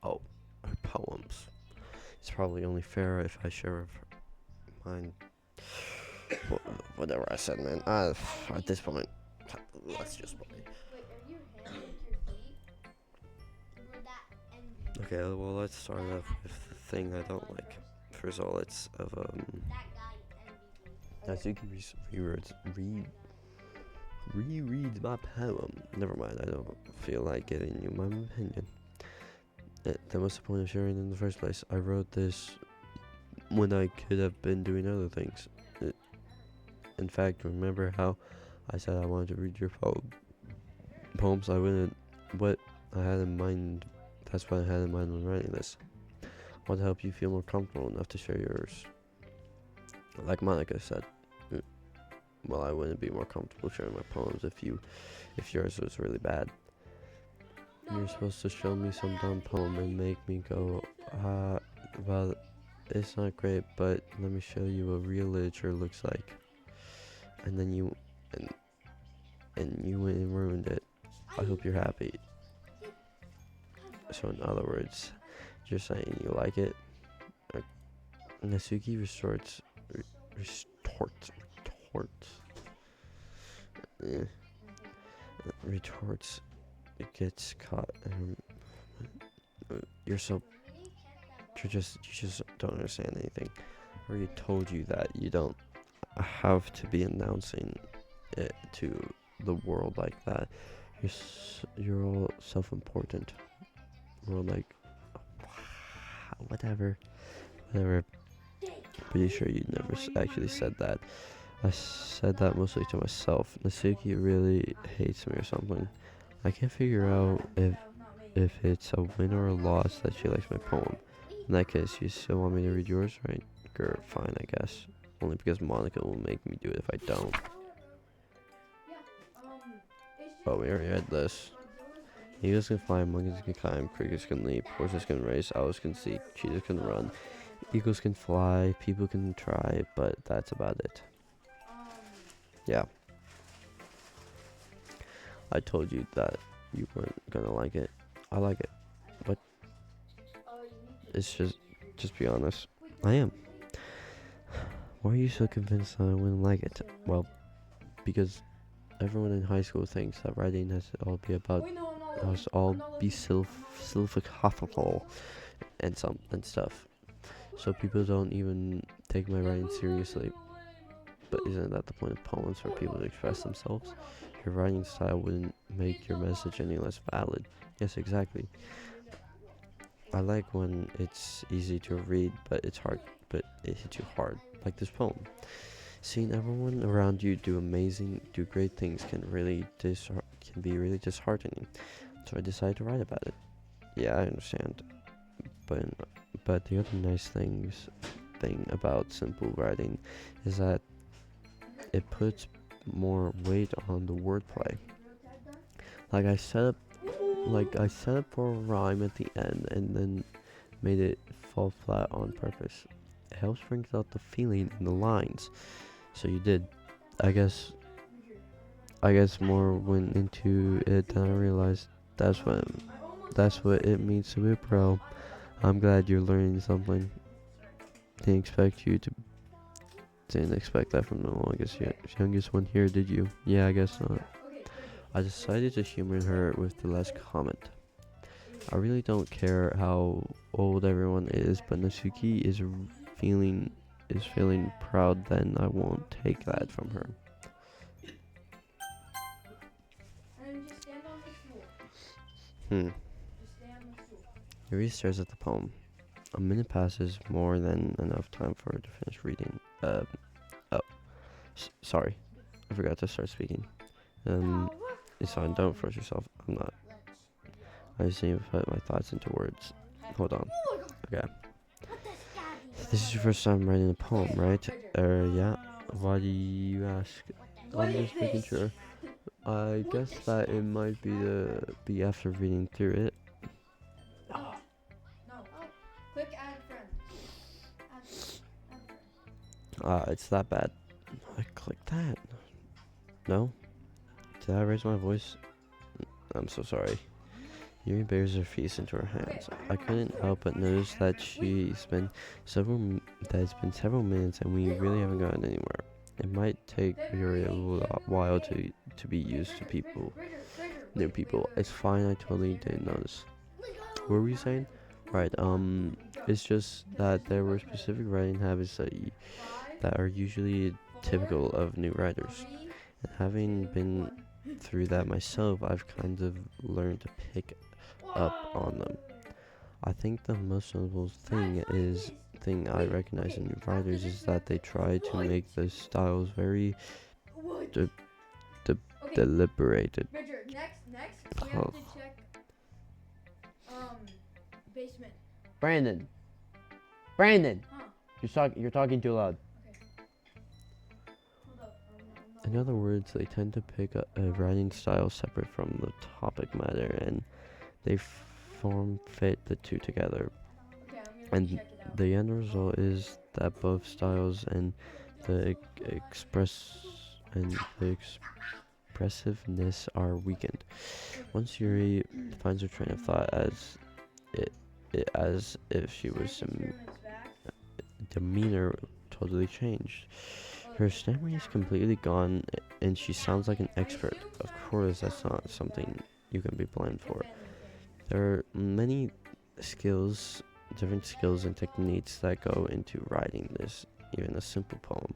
Oh, her poems. It's probably only fair if I share of mine. Whatever I said, man. At this point, let's just play. Okay, well, let's start off with the thing I don't like. First of all, it's of Natsuki rereads my poem. Never mind, I don't feel like giving you my opinion. That was the point of sharing in the first place. I wrote this when I could have been doing other things. In fact, remember how I said I wanted to read your poems? I wouldn't. What I had in mind. That's what I had in mind when writing this. I want to help you feel more comfortable enough to share yours. Like Monica said, well, I wouldn't be more comfortable sharing my poems if yours was really bad. You're supposed to show me some dumb poem and make me go, well, it's not great, but let me show you what real literature looks like. And then you went and ruined it. I hope you're happy. So in other words, you're saying you like it. Nasuki retorts. It gets caught. You just don't understand anything. I already told you that you don't have to be announcing it to the world like that. You're all self-important. We're all like, whatever. Pretty sure you never actually said that. I said that mostly to myself. Nasuki really hates me or something. I can't figure out if it's a win or a loss that she likes my poem. In that case, you still want me to read yours, right? Grr, fine, I guess. Only because Monica will make me do it if I don't. Oh, we already read this. Eagles can fly, monkeys can climb, crickets can leap, horses can race, owls can seek, cheetahs can run, Eagles can fly, people can try, but that's about it. Yeah, I told you that you weren't gonna like it. I like it, but it's just be honest. I am. Why are you so convinced that I wouldn't like it? Well, because everyone in high school thinks that writing has to all be about us all be philosophical and stuff. So people don't even take my writing seriously. But isn't that the point of poems, for people to express themselves? Your writing style wouldn't make your message any less valid. Yes, exactly. I like when it's easy to read, but it's hard, but it hits you hard, like this poem. Seeing everyone around you do great things can be really disheartening. So I decided to write about it. Yeah, I understand, but the other thing about simple writing is that it puts more weight on the wordplay. Like I set up for a rhyme at the end and then made it fall flat on purpose. It helps bring out the feeling in the lines. So you did. I guess more went into it than I realized. That's what that's what it means to be a pro. I'm glad you're learning something. Didn't expect you to Didn't expect that from the youngest one here, did you? Yeah, I guess not. I decided to humor her with the last comment. I really don't care how old everyone is, but Natsuki feeling feeling proud, then I won't take that from her. Hmm. Yuri stares at the poem. A minute passes, more than enough time for her to finish reading. Oh, sorry. I forgot to start speaking. It's fine, don't force yourself. I'm not. I just need to put my thoughts into words. Hold on. Okay. This is your first time writing a poem, right? Yeah. Why do you ask? I'm just making sure. I guess that it might be after reading through it. No. Click add friend. It's that bad. I clicked that. No? Did I raise my voice? I'm so sorry. Yuri bears her face into her hands. I couldn't help but notice that it's been several minutes and we really haven't gotten anywhere. It might take Yuri a while to be used to new people. It's fine. I totally didn't notice. What were you saying? Right. It's just that there were specific writing habits that are usually typical of new writers. And having been through that myself, I've kind of learned to pick up on them. I think the most notable thing I recognize in new writers is that they try to make the styles very de- de- deliberated. Next, we have to check basement. Brandon, Huh. you're talking too loud. Okay. Hold up. In other words, they tend to pick a writing style separate from the topic matter, and they form fit the two together. Okay, I'm gonna And check it out. the end result is that both styles and the express and the expressiveness are weakened. Once Yuri finds her train of thought it, as if she was some demeanor totally changed. Her stammering is completely gone, and she sounds like an expert. Of course, that's not something you can be blamed for. There are many skills, different skills and techniques that go into writing even a simple poem.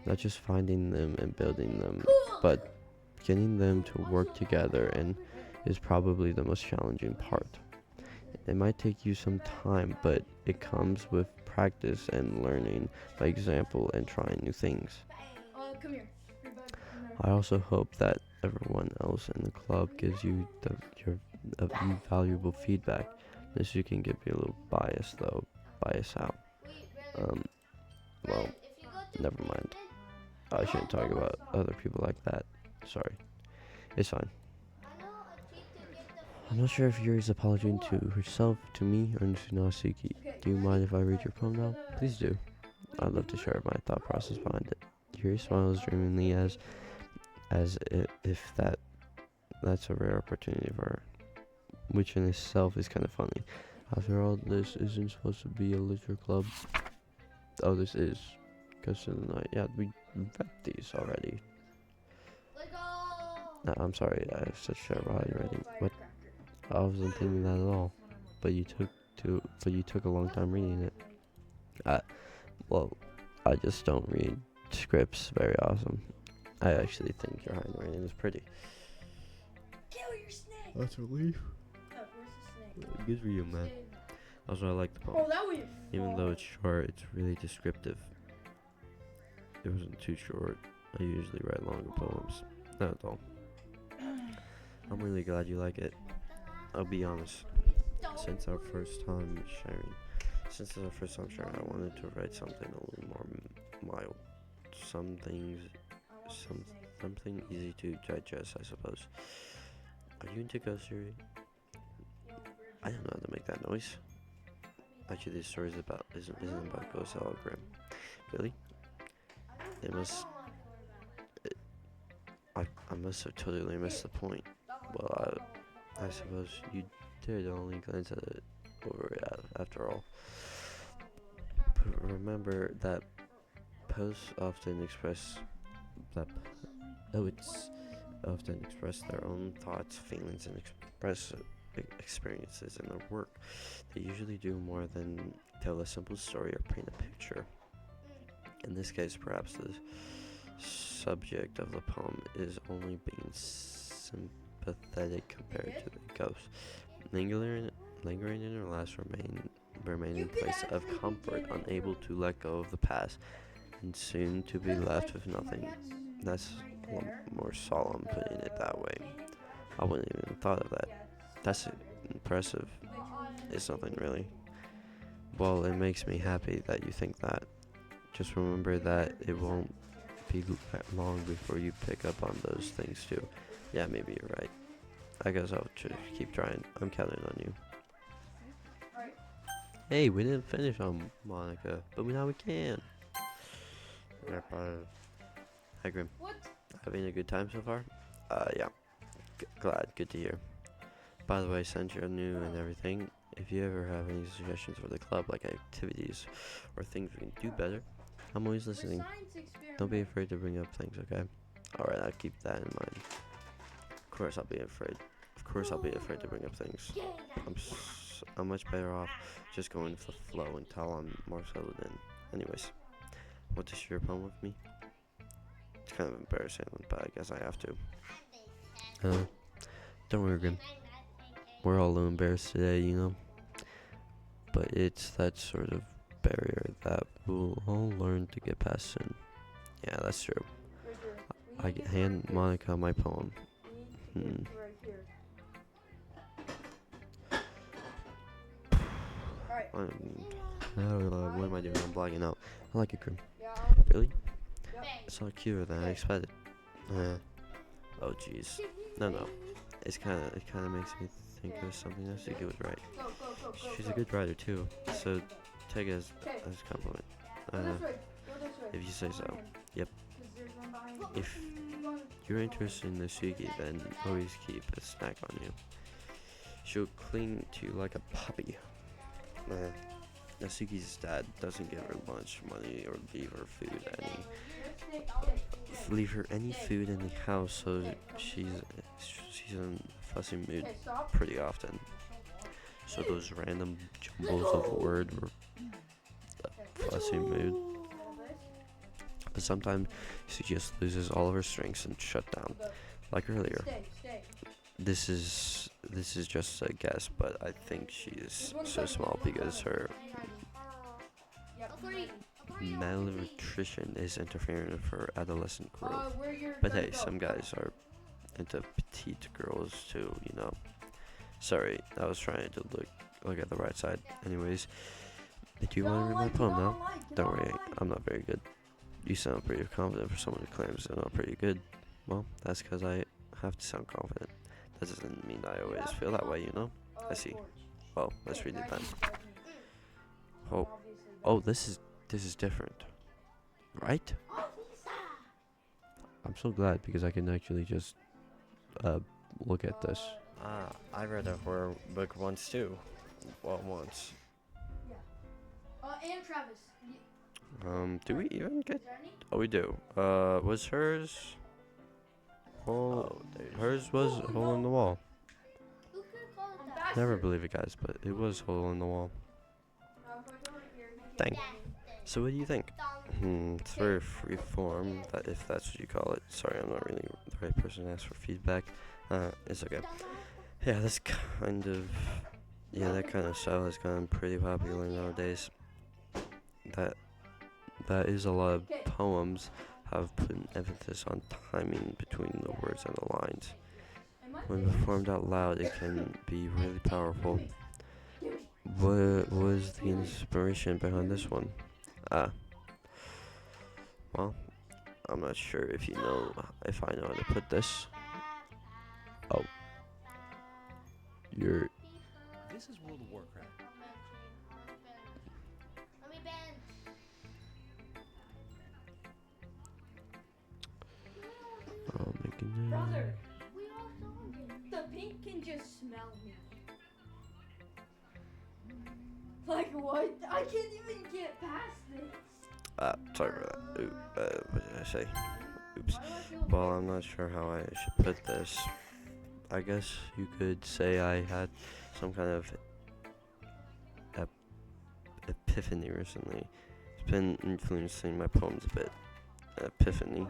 Not just finding them and building them, but getting them to work together and is probably the most challenging part. It might take you some time, but it comes with practice and learning by example and trying new things. Come here. I also hope that everyone else in the club gives you your valuable feedback. This you can give me a little bias though, bias out. Um, well, never mind. I shouldn't talk about other people like that. Sorry. It's fine. I'm not sure if Yuri's apologizing to herself, to me, or to Nasuki. Do you mind if I read your poem now? Please do. I'd love to share my thought process behind it. Yuri smiles dreamingly as if that's a rare opportunity for her, which in itself is kind of funny. After all, this isn't supposed to be a literature club. Oh, this is. Because of the night. Yeah, we read these already. I'm sorry, I have such terrible handwriting. What? I wasn't thinking that at all. But you took a long time reading it. Uh, well, I just don't read scripts very often. I actually think your handwriting is pretty. Kill your snake. That's a relief. Oh, where's the snake? Good for you, man. Also, I like the poem. Oh, that was. Even though it's short, it's really descriptive. It wasn't too short. I usually write longer poems. Not at all. I'm really glad you like it. I'll be honest. Since it's our first time sharing, I wanted to write something a little more mild. Something easy to digest, I suppose. Are you into ghost theory? I don't know how to make that noise. Actually, this story isn't about ghosts at all, Grim. Really? I must have totally missed the point. Well, I suppose you did only glance at it over it after all. But remember that posts often express that poets often express their own thoughts, feelings, and express experiences in their work. They usually do more than tell a simple story or paint a picture. In this case, perhaps the subject of the poem is only being sympathetic compared to the ghost. Lingering in her last remaining place of comfort, unable to let go of the past, and soon to be left with nothing. That's more solemn, putting it that way. I wouldn't even thought of that. That's impressive. It's nothing really. Well, it makes me happy that you think that. Just remember that it won't be long before you pick up on those things too. Yeah, maybe you're right. I guess I'll just keep trying. I'm counting on you. Hey, we didn't finish on Monica, but now we can. Hi, Grim. What? Having a good time so far? Yeah. Glad. Good to hear. By the way, since you're new and everything, if you ever have any suggestions for the club, like activities or things we can do better, I'm always listening. Don't be afraid to bring up things, okay? Alright, I'll keep that in mind. Of course I'll be afraid to bring up things. I'm much better off just going with the flow until I'm more settled in. Anyways, want to share a poem with me? It's kind of embarrassing, but I guess I have to. Don't worry, Grim. We're all a little embarrassed today, you know? But it's that sort of barrier that we'll all learn to get past soon. Yeah, that's true. I hand Monica my poem. What am I doing? I'm blacking out. I like it, Grim. Really? It's a lot cuter than I expected. Oh jeez. No. It kind of makes me think of something else. Suki was right. She's a good writer too. So take it as a compliment. If you say so. Yep. If you're interested in Nasuki, then always keep a snack on you. She'll cling to you like a puppy. Nasuki's dad doesn't give her lunch money or leave her any food in the house, so she's in a fussy mood pretty often. So those random jumbles of word were a fussy mood. But sometimes she just loses all of her strengths and shut down, like earlier. This is just a guess, but I think she is so small because her malnutrition is interfering with her adolescent growth. But hey, some guys are into petite girls too, you know. Sorry, I was trying to look at the right side. Anyways, do you want to read my poem now? Don't worry, I'm not very good. You sound pretty confident for someone who claims they're not pretty good. Well, that's because I have to sound confident. That doesn't mean I always feel that way, you know? I see. Well, let's read it then. Oh, oh, this is different, right? I'm so glad because I can actually just uh look at this. Ah, I read a horror book once too. Well, once. And Travis. Do we even get? Is there any? Oh, we do. Was hers? Oh, hers was a hole in the wall. Who could have called it that? Never believe it, guys, but it was hole in the wall. Dang. So what do you think? It's very free form, that if that's what you call it. Sorry, I'm not really the right person to ask for feedback. It's okay. Yeah, that kind of style has gotten pretty popular nowadays. That is a lot of poems have put an emphasis on timing between the words and the lines. When performed out loud, it can be really powerful. What was the inspiration behind this one? Well, I'm not sure if I know how to put this. Oh, you're. This is World of Warcraft. Let me bend. Oh my goodness. Brother, we all saw it. The pink can just smell me. Like what? I can't even get past this. Sorry for that. What did I say? Oops. Well, I'm not sure how I should put this. I guess you could say I had some kind of epiphany recently. It's been influencing my poems a bit. Epiphany,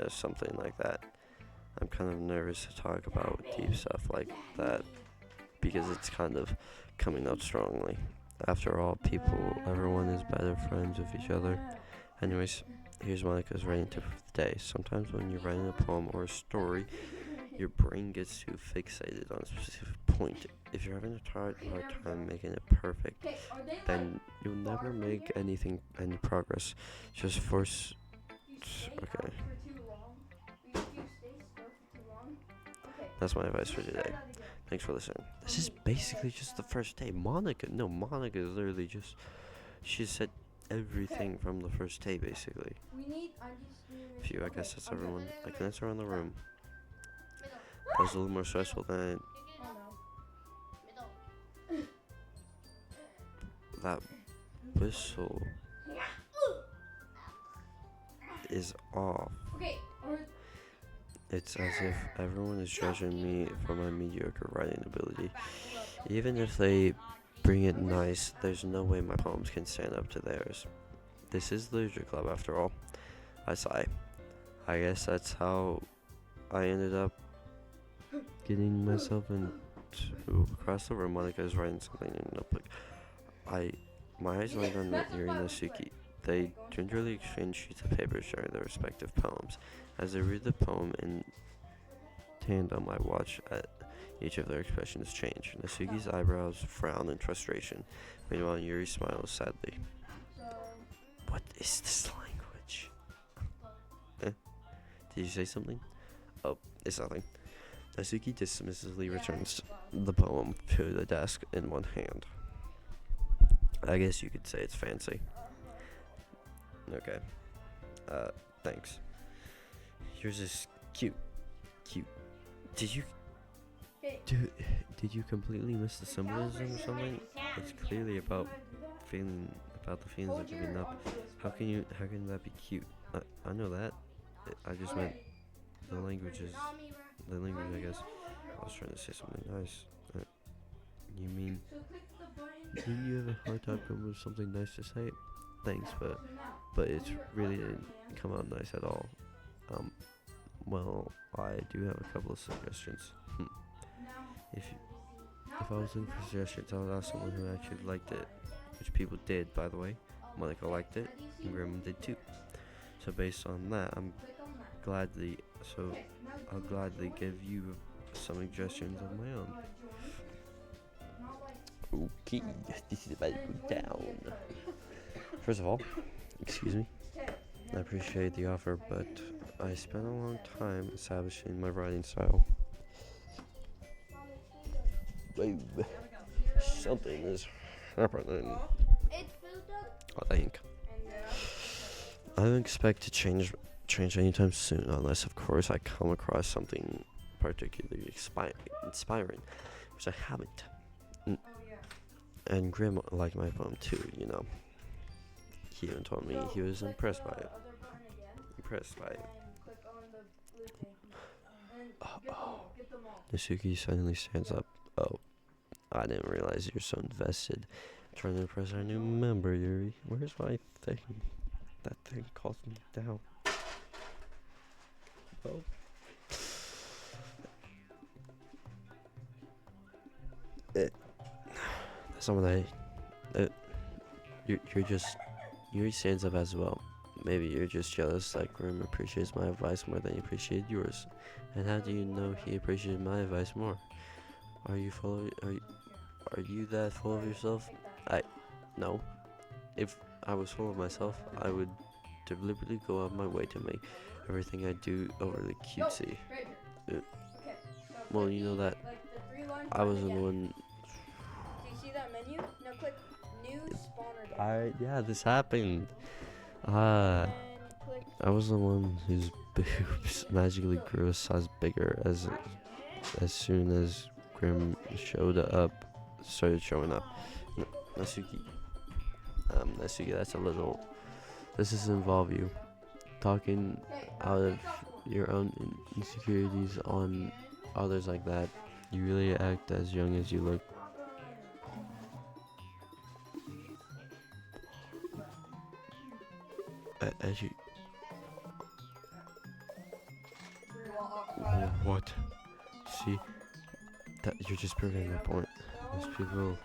something like that. I'm kind of nervous to talk about deep stuff like that because it's kind of coming out strongly. After all, everyone is better friends with each other. Anyways, here's Monica's writing tip of the day. Sometimes when you're writing a poem or a story, your brain gets too fixated on a specific point. If you're having a hard time making it perfect, then you'll never make any progress. Just force. Okay. That's my advice for today. Thanks for listening. This is basically just the first day. Monica is literally just. She said everything from the first day, basically. I guess that's everyone. I can answer around the room. That was a little more stressful than that whistle is off. It's as if everyone is judging me for my mediocre writing ability. Even if they bring it nice, there's no way my poems can stand up to theirs. This is Literature Club after all. I sigh. I guess that's how I ended up getting myself into across the room. Monica is writing something in a notebook. My eyes land on Yuri and Nasuki. They gingerly exchange sheets of paper sharing their respective poems. As they read the poem in tandem, I watch at each of their expressions change. Nasuki's eyebrows frown in frustration. Meanwhile, Yuri smiles sadly. What is this language? Did you say something? Oh, it's nothing. Nasuki dismissively returns the poem to the desk in one hand. I guess you could say it's fancy. Okay. Thanks. Yours is cute. Did you completely miss the symbolism or something? It's clearly about the feelings of giving up. How can that be cute? I know that. I just meant the language, I guess. I was trying to say something nice. You mean, didn't you have a hard time coming with something nice to say? Thanks, but it really didn't come out nice at all. Well, I do have a couple of suggestions. If I was looking for suggestions, I would ask someone who actually liked it, which people did, by the way. Monica liked it, and Grandma did too. So based on that, I'll gladly give you some suggestions of my own. Okay, this is about to go down. First of all, excuse me, I appreciate the offer, but I spent a long time establishing my writing style. Wait, something is happening. It's food done. I think. And I don't expect to change anytime soon, unless of course I come across something particularly inspiring, which I haven't. oh yeah. And Grim liked my poem too, you know. He even told me he was click impressed by the it. other button again, Impressed by it. and click on the blue thing. And get them all. Get them all. Nasuki suddenly stands up. Oh, I didn't realize you're so invested. Trying to impress our new member, Yuri. Where's my thing? That thing calls me down. Oh. Someone you're just Yuri stands up as well. Maybe you're just jealous that Grim appreciates my advice more than you appreciate yours. And how do you know he appreciated my advice more? Are you are you that full of yourself? No. If I was full of myself, I would deliberately go out of my way to make everything I do overly cutesy. Okay. Well, you know that Like the 3 lines. I wasn't the one. Do you see that menu? Now click new spawner. Yeah, this happened. And click. I was the one whose boobs magically grew a size bigger as soon as Grim started showing up. Nasuki, that's a little. This doesn't involve you talking out of your own insecurities on others like that. You really act as young as you look. As you. What? See, that you're just proving my point. Most people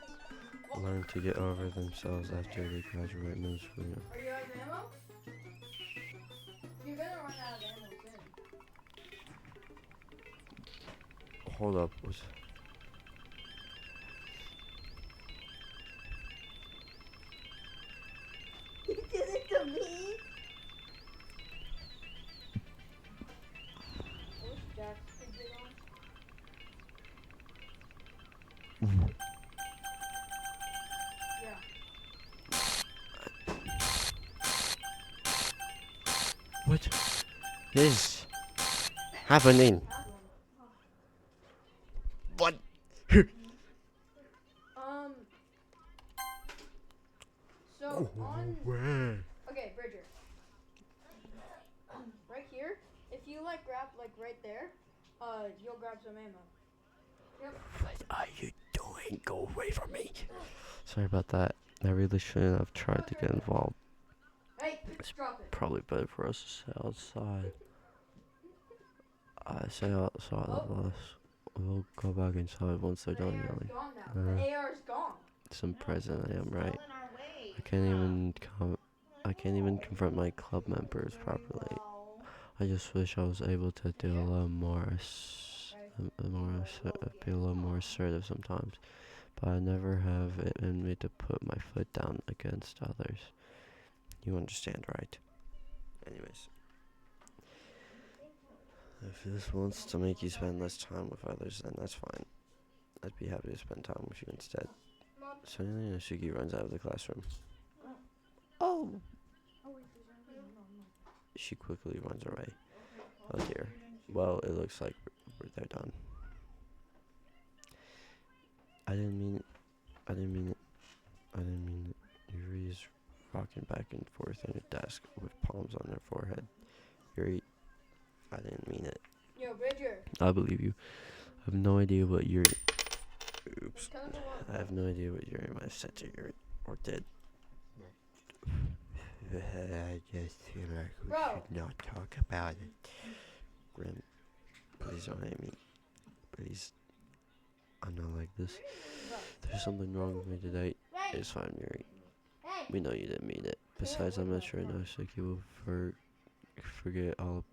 learn to get over themselves after they graduate middle school. Are you out of ammo? You're gonna run out of ammo soon. Hold up. You did it to me? I wish Jax could get on. Yeah. What is happening? What? So on. Where? Okay, Bridger. Right here, if you like grab like right there, you'll grab some ammo. Yep. What are you doing? Go away from me. Sorry about that. I really shouldn't have tried to get involved. Hey, drop it. Probably better for us to stay outside. I say outside of us. We'll go back inside once they're The done AR's yelling. gone now. The AR's gone. Some present, I am right. I can't even confront my club members properly. I just wish I was able to do a little be a little more assertive sometimes, but I never have it in me to put my foot down against others. You understand, right? Anyways, if this wants to make you spend less time with others, then that's fine. I'd be happy to spend time with you instead. Suddenly, Nasuki runs out of the classroom. Oh! She quickly runs away. Oh dear. Well, it looks like they're done. I didn't mean it. Yuri is rocking back and forth on her desk with palms on her forehead. Yuri, I didn't mean it. Yo, Bridger. I believe you. I have no idea what Yuri. Oops. I have no idea what Yuri might have said to Yuri or did. I just feel like we should not talk about it. Grim, please don't hate me. Please. I'm not like this. There's something wrong with me today. It's fine, Yuri. We know you didn't mean it. Besides, I'm not sure Nasuki will forget all.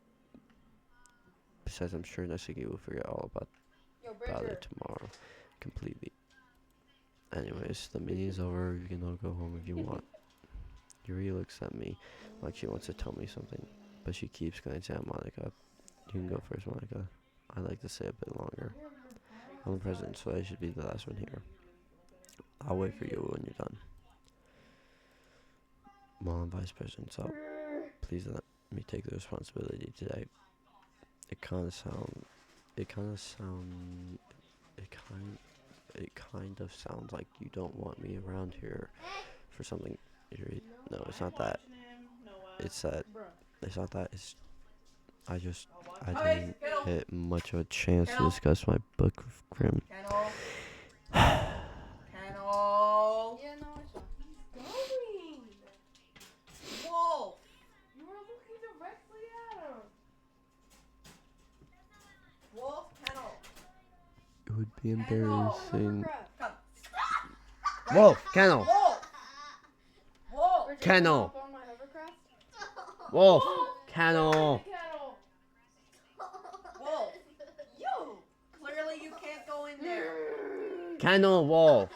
Besides, I'm sure Nasuki will forget all about it tomorrow, completely. Anyways, the meeting's over. You can all go home if you want. Yuri looks at me like she wants to tell me something, but she keeps glancing at Monica. You can go first, Monica. I'd like to stay a bit longer. I'm the president, so I should be the last one here. I'll wait for you when you're done. While I'm vice president, so please let me take the responsibility today. It kind of sound, it kind of sound, it kind, it kind of sounds like you don't want me around here for something. No, it's not that. It's that. It's not that. It's I just I didn't get much of a chance to discuss my book of Grimm. Kennel. Yeah, no, I saw. Going. Wolf. You were looking directly at him. Wolf. Kennel. It would be Kennel. embarrassing. Hovercraft. Come. Wolf, kennel, Wolf. Wolf. Richard, Kennel. hop on my hovercraft? wolf, kennel. Kennel. Wolf. You. Clearly you can't go in there. Kennel, wolf. Go.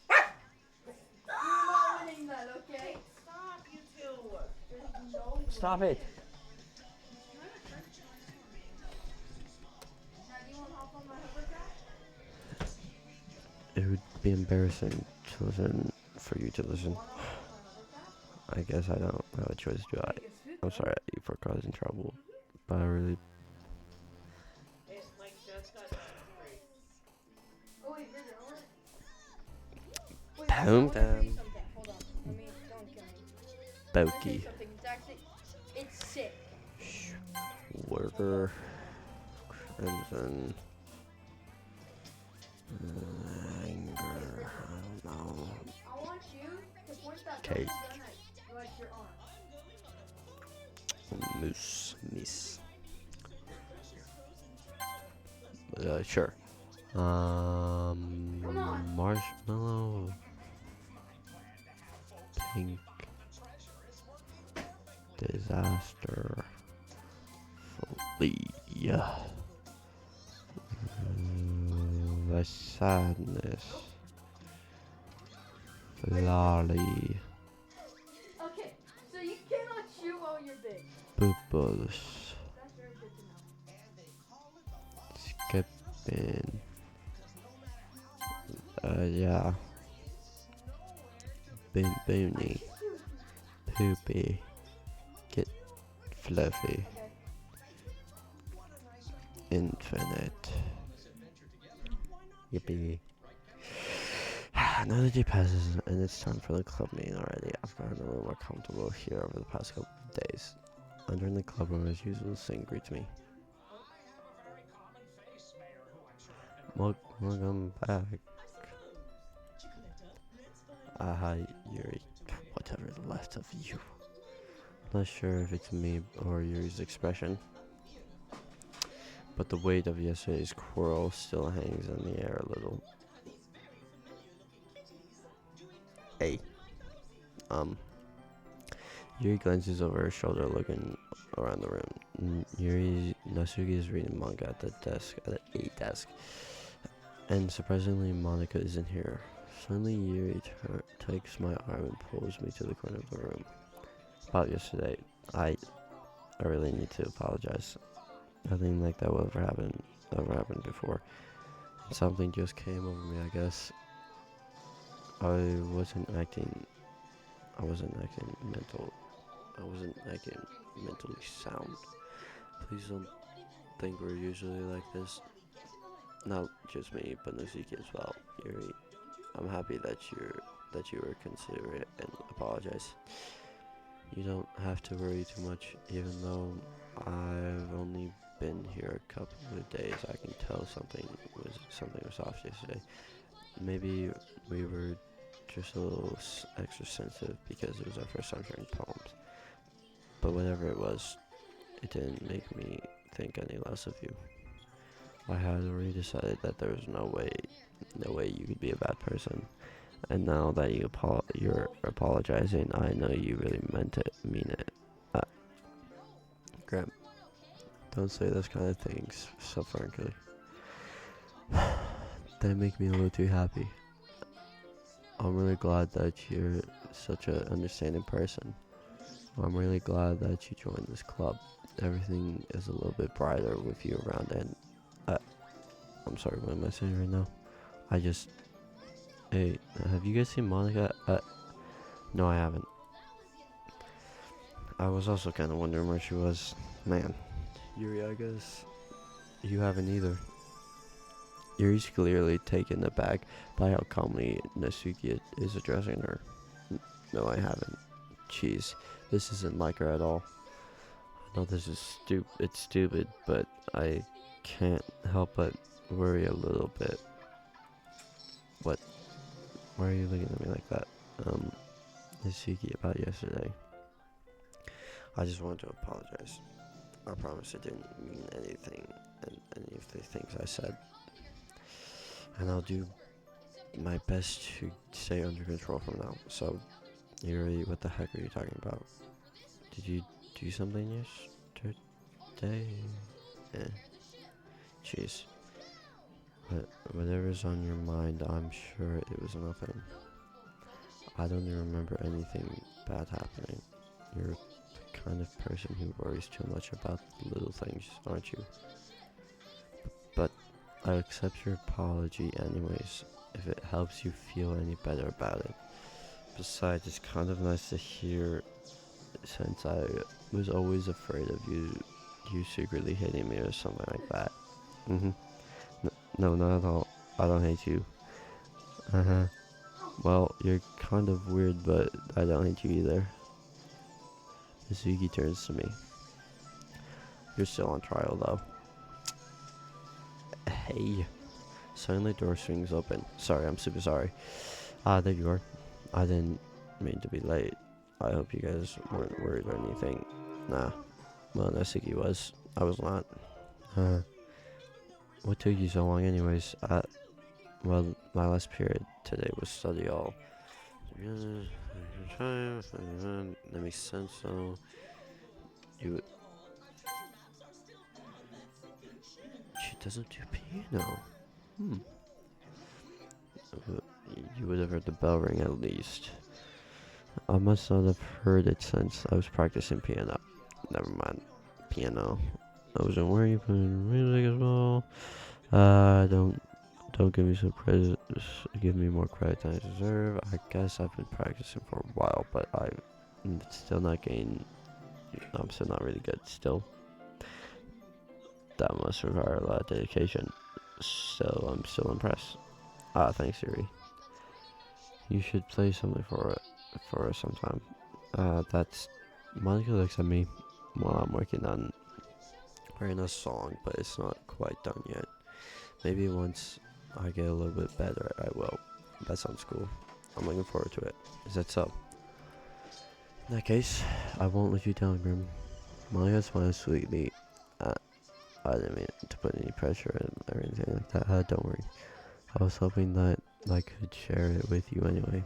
You're not winning that, okay? Stop, you two. There's no Stop it. Now, do you want to hop on my hovercraft? It would be embarrassing to listen for you to listen. I guess I don't have a choice, do I? I'm sorry at you for causing trouble, but I really. It like just got straight. Oh, wait, Richard, I want to... Wait, Boom, I want to bam. say something. Hold on. Let me... Don't kill me. I wanna say Doki. something. It's actually... It's sick. Worker. Crimson. Anger. I don't know. I want you to point that Okay. purple gun at, like, your arm. Moose. Miss. Sure. Come on. Marshmallow. Pink. Disaster. Flee. The sadness. Lolly. Okay, so you cannot chew while you're big. Bubbles. That's very good to know. Skipping. Yeah. Boon boony. Poopy. Get fluffy. Okay. Infinite. Yippee. Another day passes and it's time for the club meeting already. I've gotten a little more comfortable here over the past couple of days. Entering the club room as usual, Singh greets me. Welcome back. Hi, Yuri. Whatever's left of you. Not sure if it's me or Yuri's expression, but the weight of yesterday's quarrel still hangs in the air a little. Hey. Yuri glances over her shoulder looking around the room. Nasugi is reading manga at the desk, at a desk. And surprisingly, Monica isn't here. Suddenly, Yuri takes my arm and pulls me to the corner of the room. About yesterday, I really need to apologize. Nothing like that will ever happened before. Something just came over me, I guess. I wasn't acting mentally sound. Please don't think we're usually like this. Not just me, but Nusuki as well. Yuri, I'm happy that you were considerate and apologize. You don't have to worry too much, even though I've only been here a couple of days. I can tell something was off yesterday. Maybe we were just a little extra sensitive because it was our first time hearing poems. But whatever it was, it didn't make me think any less of you. I had already decided that there was no way you could be a bad person. And now that you're apologizing, I know you really mean it. Graham, don't say those kind of things so frankly. They make me a little too happy. I'm really glad that you're such an understanding person. I'm really glad that you joined this club. Everything is a little bit brighter with you around, and uh, I'm sorry, what am I saying right now? I just, hey, have you guys seen Monica? No, I haven't. I was also kind of wondering where she was. Man, Yuri, I guess you haven't either. Yuri's clearly taken aback by how calmly Nasuki is addressing her. No, I haven't. Jeez, this isn't like her at all. I know this is it's stupid, but I can't help but worry a little bit. What? Why are you looking at me like that? Nasuki, about yesterday. I just wanted to apologize. I promise I didn't mean anything, and any of the things I said. And I'll do my best to stay under control from now. So, Yuri, what the heck are you talking about? Did you do something yesterday? Eh, jeez. But whatever's on your mind, I'm sure it was nothing. I don't even remember anything bad happening. You're the kind of person who worries too much about little things, aren't you? But I accept your apology anyways, if it helps you feel any better about it. Besides, it's kind of nice to hear, since I was always afraid of you secretly hating me or something like that. No, not at all. I don't hate you. Uh-huh. Well, you're kind of weird, but I don't hate you either. Mizuki turns to me. You're still on trial, though. Hey. Suddenly, door swings open. Sorry, I'm super sorry. There you are. I didn't mean to be late. I hope you guys weren't worried or anything. Nah. Well, Nasuki was. I was not. What took you so long anyways? Well, my last period today was study all. That makes sense, though. You... She doesn't do piano. You would have heard the bell ring at least. I must not have heard it since I was practicing piano. Never mind. Piano. I wasn't worried, you playing music as well. Don't give me some credit. Give me more credit than I deserve. I guess I've been practicing for a while, but I'm still not getting. I'm still not really good. Still, that must require a lot of dedication. So I'm still impressed. Thanks, Yuri. You should play something for us sometime. That's Monica looks at me while I'm working on writing a song, but it's not quite done yet. Maybe once I get a little bit better, I will. That sounds cool. I'm looking forward to it. Is that so? In that case, I won't let you down, Grim. Monica smiles sweetly. I didn't mean to put any pressure or anything like that. Don't worry. I was hoping that I could share it with you anyway.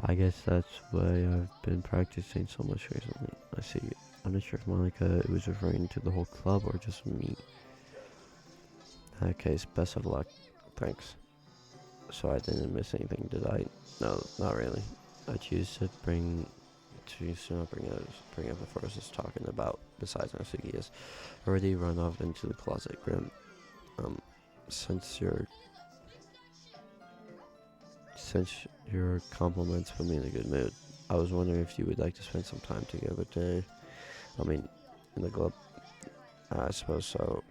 I guess that's why I've been practicing so much recently. I see. I'm not sure if Monica was referring to the whole club or just me. In that case, best of luck. Thanks. So I didn't miss anything, did I? No, not really. I choose to not bring up the first is talking about. Besides, Nasuki has already run off into the closet. Grim. Since your compliments put me in a good mood, I was wondering if you would like to spend some time together today. I mean, in the club. I suppose so.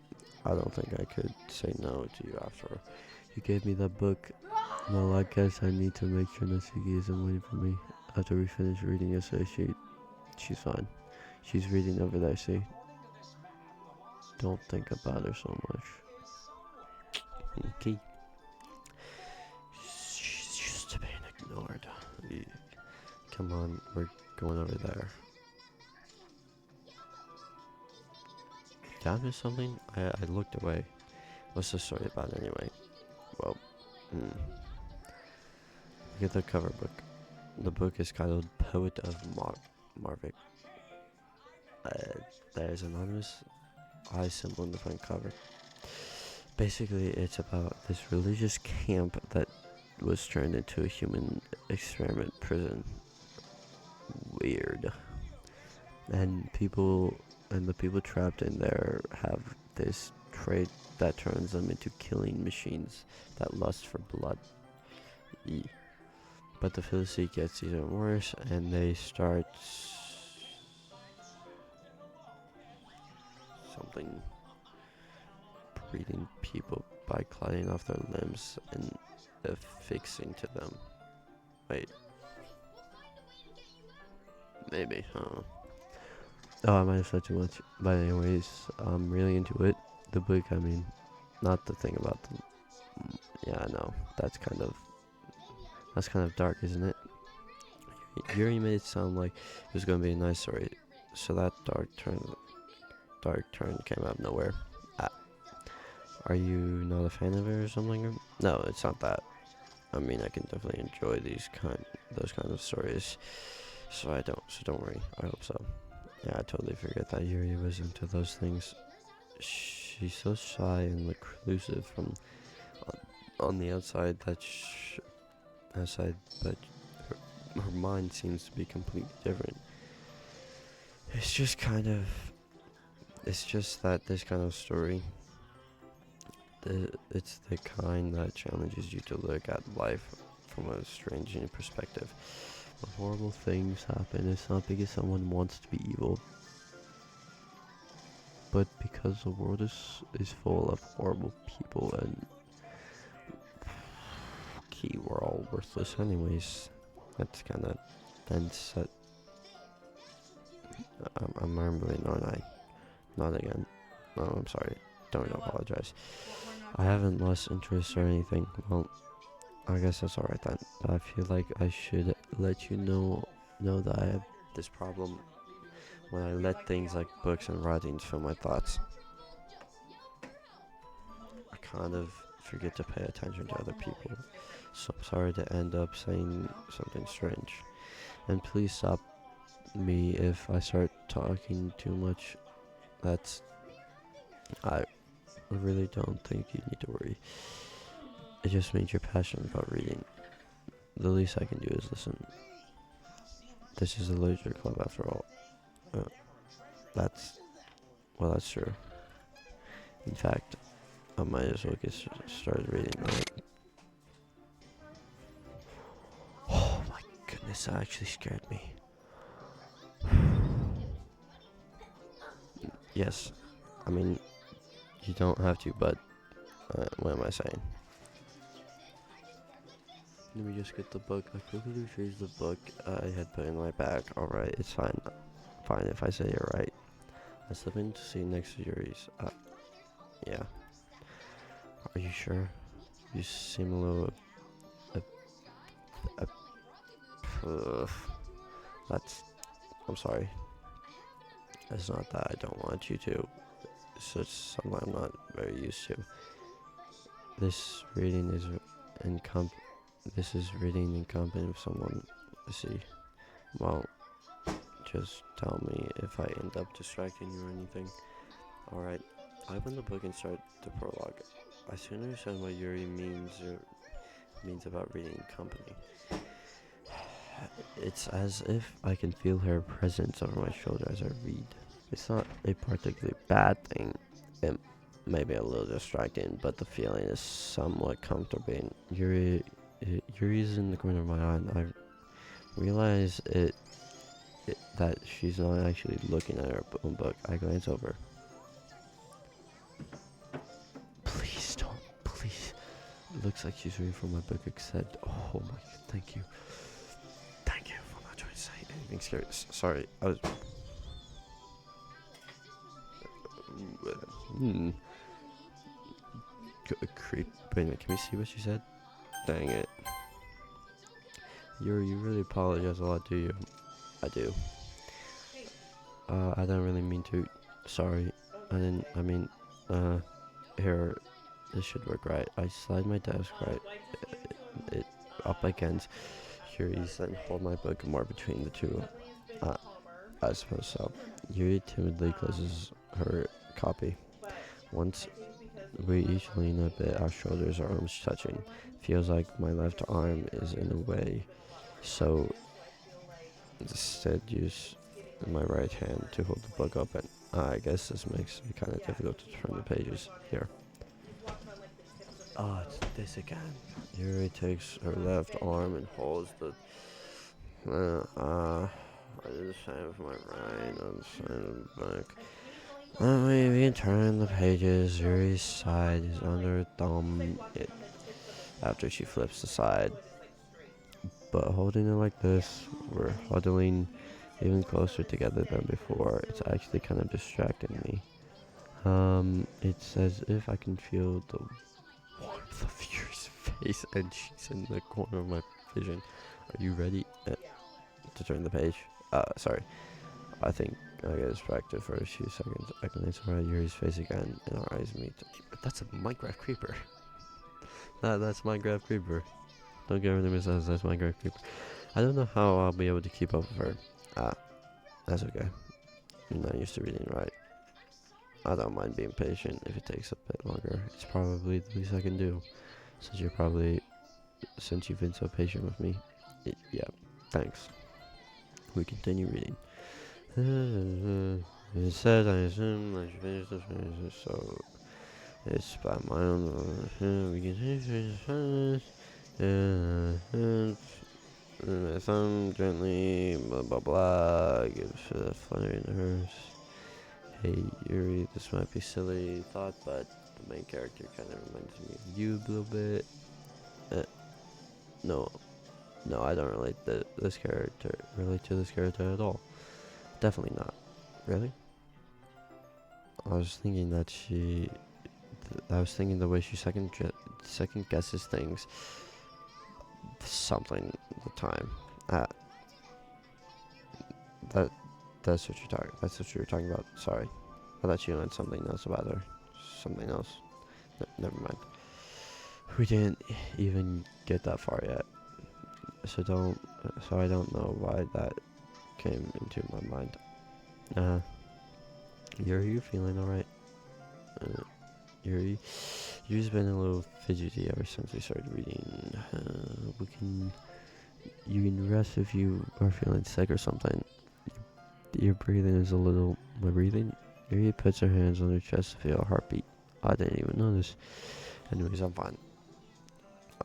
I don't think I could say no to you after you gave me that book. Well, I guess I need to make sure Natsuki isn't waiting for me. After we finish reading yesterday, she's fine. She's reading over there, see? Don't think about her so much. Okay. She's used to being ignored. Come on, we're going over there. Did I miss something? I looked away. What's the story about anyway? Well, look at the cover book. The book is titled Poet of Marvik. There's an anonymous eye symbol in the front cover. Basically, it's about this religious camp that was turned into a human experiment prison. Weird. And the people trapped in there have this trait that turns them into killing machines that lust for blood. E. But the fantasy gets even worse, and they start something breeding people by cutting off their limbs and affixing to them. Wait. Maybe, huh? Oh, I might have said too much. But anyways, I'm really into it. The book, I mean, not the thing about the... Yeah, I know. That's kind of dark, isn't it? Yuri made it sound like it was gonna be a nice story, so that dark turn came out of nowhere. Ah, are you not a fan of it or something? No, it's not that. I mean, I can definitely enjoy those kind of stories. So don't worry. I hope so. Yeah, I totally forget that Yuri was into those things. She's so shy and reclusive from on the outside outside, but her mind seems to be completely different. It's just that this kind of story, it's the kind that challenges you to look at life from a strange new perspective. When horrible things happen, it's not because someone wants to be evil, but because the world is full of horrible people, and we're all worthless anyways. That's kind of dense. I'm rambling, aren't I? Not again. No, I'm sorry. Don't apologize. I haven't lost interest or anything. Well, I guess that's alright then. But I feel like I should let you know that I have this problem when I let things like books and writings fill my thoughts. I kind of forget to pay attention to other people. So I'm sorry to end up saying something strange. And please stop me if I start talking too much. I really don't think you need to worry. It just means you're passionate about reading. The least I can do is listen. This is a literature club after all. That's true. In fact, I might as well get started reading. Right? Oh my goodness, that actually scared me. Yes, I mean, you don't have to, but what am I saying? Let me just get the book. I quickly retrieved the book I had put in my bag. Alright, it's fine. Fine if I say you're right. I slipped in to see next to Yuri's. Yeah. Are you sure? You seem a little... I'm sorry. It's not that I don't want you to. It's just something I'm not very used to. This reading is reading in company with someone. See, well, just tell me if I end up distracting you or anything. Alright, I open the book and start the prologue. I soon understand what Yuri means about reading in company. It's as if I can feel her presence over my shoulder as I read. It's not a particularly bad thing. It may be a little distracting, but the feeling is somewhat comforting. Yuri's in the corner of my eye, and I realize that she's not actually looking at her own book. I glance over. Please don't, please. It looks like she's reading from my book, except, oh my, thank you. Thank you. I'm not trying to say anything scary. Sorry, I was... Creep. Wait a minute, can we see what she said? Dang it. You really apologize a lot, do you? I do. I don't really mean to. Sorry. Here, this should work right. I slide my desk right it up against Yuri's and hold my book more between the two. I suppose so. Yuri timidly closes her copy. Once We each lean a bit, our shoulders, our arms touching. Feels like my left arm is in a way, so instead use my right hand to hold the book open. I guess this makes it kind of difficult to turn the pages here. Oh, it's this again. Yuri takes her left arm and holds the. I do the same with my right on the side of the back. That way we can turn the pages. Yuri's side is under her thumb after she flips the side. But holding it like this, we're huddling even closer together than before. It's actually kind of distracting me. It's as if I can feel the warmth of Yuri's face, and she's in the corner of my vision. Are you ready to turn the page? Sorry. I think I get distracted for a few seconds. I glance over at Yuri's face again, and our eyes meet. That's a Minecraft creeper. That's Minecraft creeper. Don't get rid of me, that's Minecraft creeper. I don't know how I'll be able to keep up with her. That's okay. You're not used to reading, right? I don't mind being patient if it takes a bit longer. It's probably the least I can do. Since you've been so patient with me. Yeah, thanks. We continue reading. It says I assume I should finish this finish, so it's by my own. We can finish. My thumb gently, blah blah blah, gives a flutter in hers. Hey Yuri, this might be silly thought, but the main character kind of reminds me of you a little bit. No, I don't relate to this character at all. Definitely not. Really? I was thinking the way she second guesses things. Something the time. That that's what you were talking about. Sorry. I thought you meant something else about her. Something else. Never mind. We didn't even get that far yet. So I don't know why that came into my mind. Yuri, you feeling alright? Yuri's been a little fidgety ever since we started reading. You can rest if you are feeling sick or something. Your breathing is a little. My breathing? Yuri puts her hands on her chest to feel a heartbeat. I didn't even notice. Anyways, I'm fine.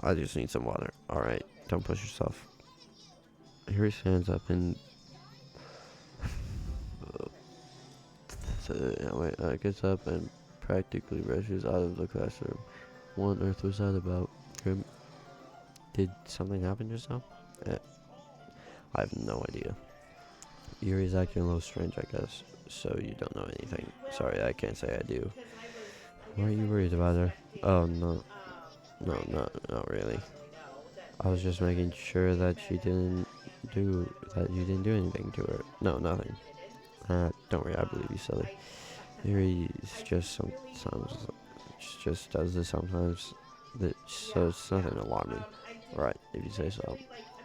I just need some water. Alright, don't push yourself. Yuri stands up and gets up and practically rushes out of the classroom. What on earth was that about? Did something happen just now? I have no idea. Yuri's acting a little strange, I guess. So you don't know anything. Sorry, I can't say I do. Why are you worried about her? Oh, no. No, not really. I was just making sure that you didn't do anything to her. No, nothing. Don't worry, I believe you, silly. Yuri's just does this sometimes. So it's nothing alarming. Right, if you say so.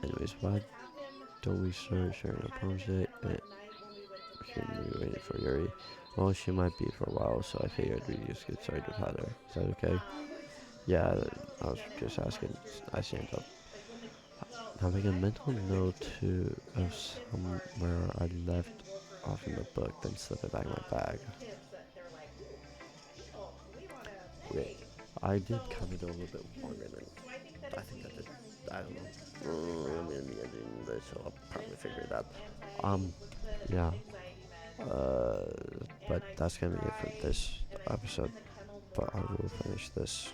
Anyways, why don't we start sharing a poem today? We waited for Yuri. Well, she might be for a while, so I figured we'd just get started without her. Is that okay? Yeah, I was just asking. I stand up. Having a mental note of somewhere I left off in the book, then slip it back in my bag. Wait, I did count it a little bit longer than I think I did. I don't know. I'm in the editing this, so I'll probably figure it out. Yeah. But that's gonna be it for this episode. But I will finish this.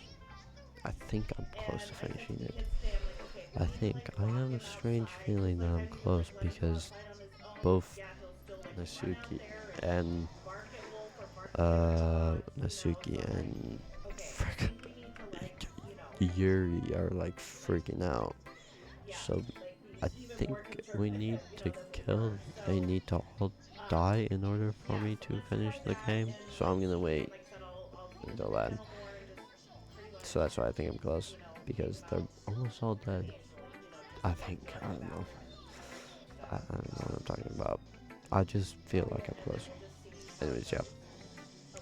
I think I'm close to finishing it. I have a strange feeling that I'm close because both Nasuki and frick, Yuri are like freaking out. So I think we need to kill. They need to all die in order for me to finish the game. So I'm gonna wait until then. So that's why I think I'm close because they're almost all dead. I don't know. I don't know what I'm talking about. I just feel like I'm close. Anyways, yeah.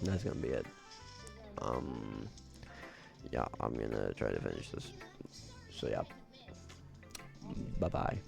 That's gonna be it. Yeah, I'm gonna try to finish this. So yeah, bye bye.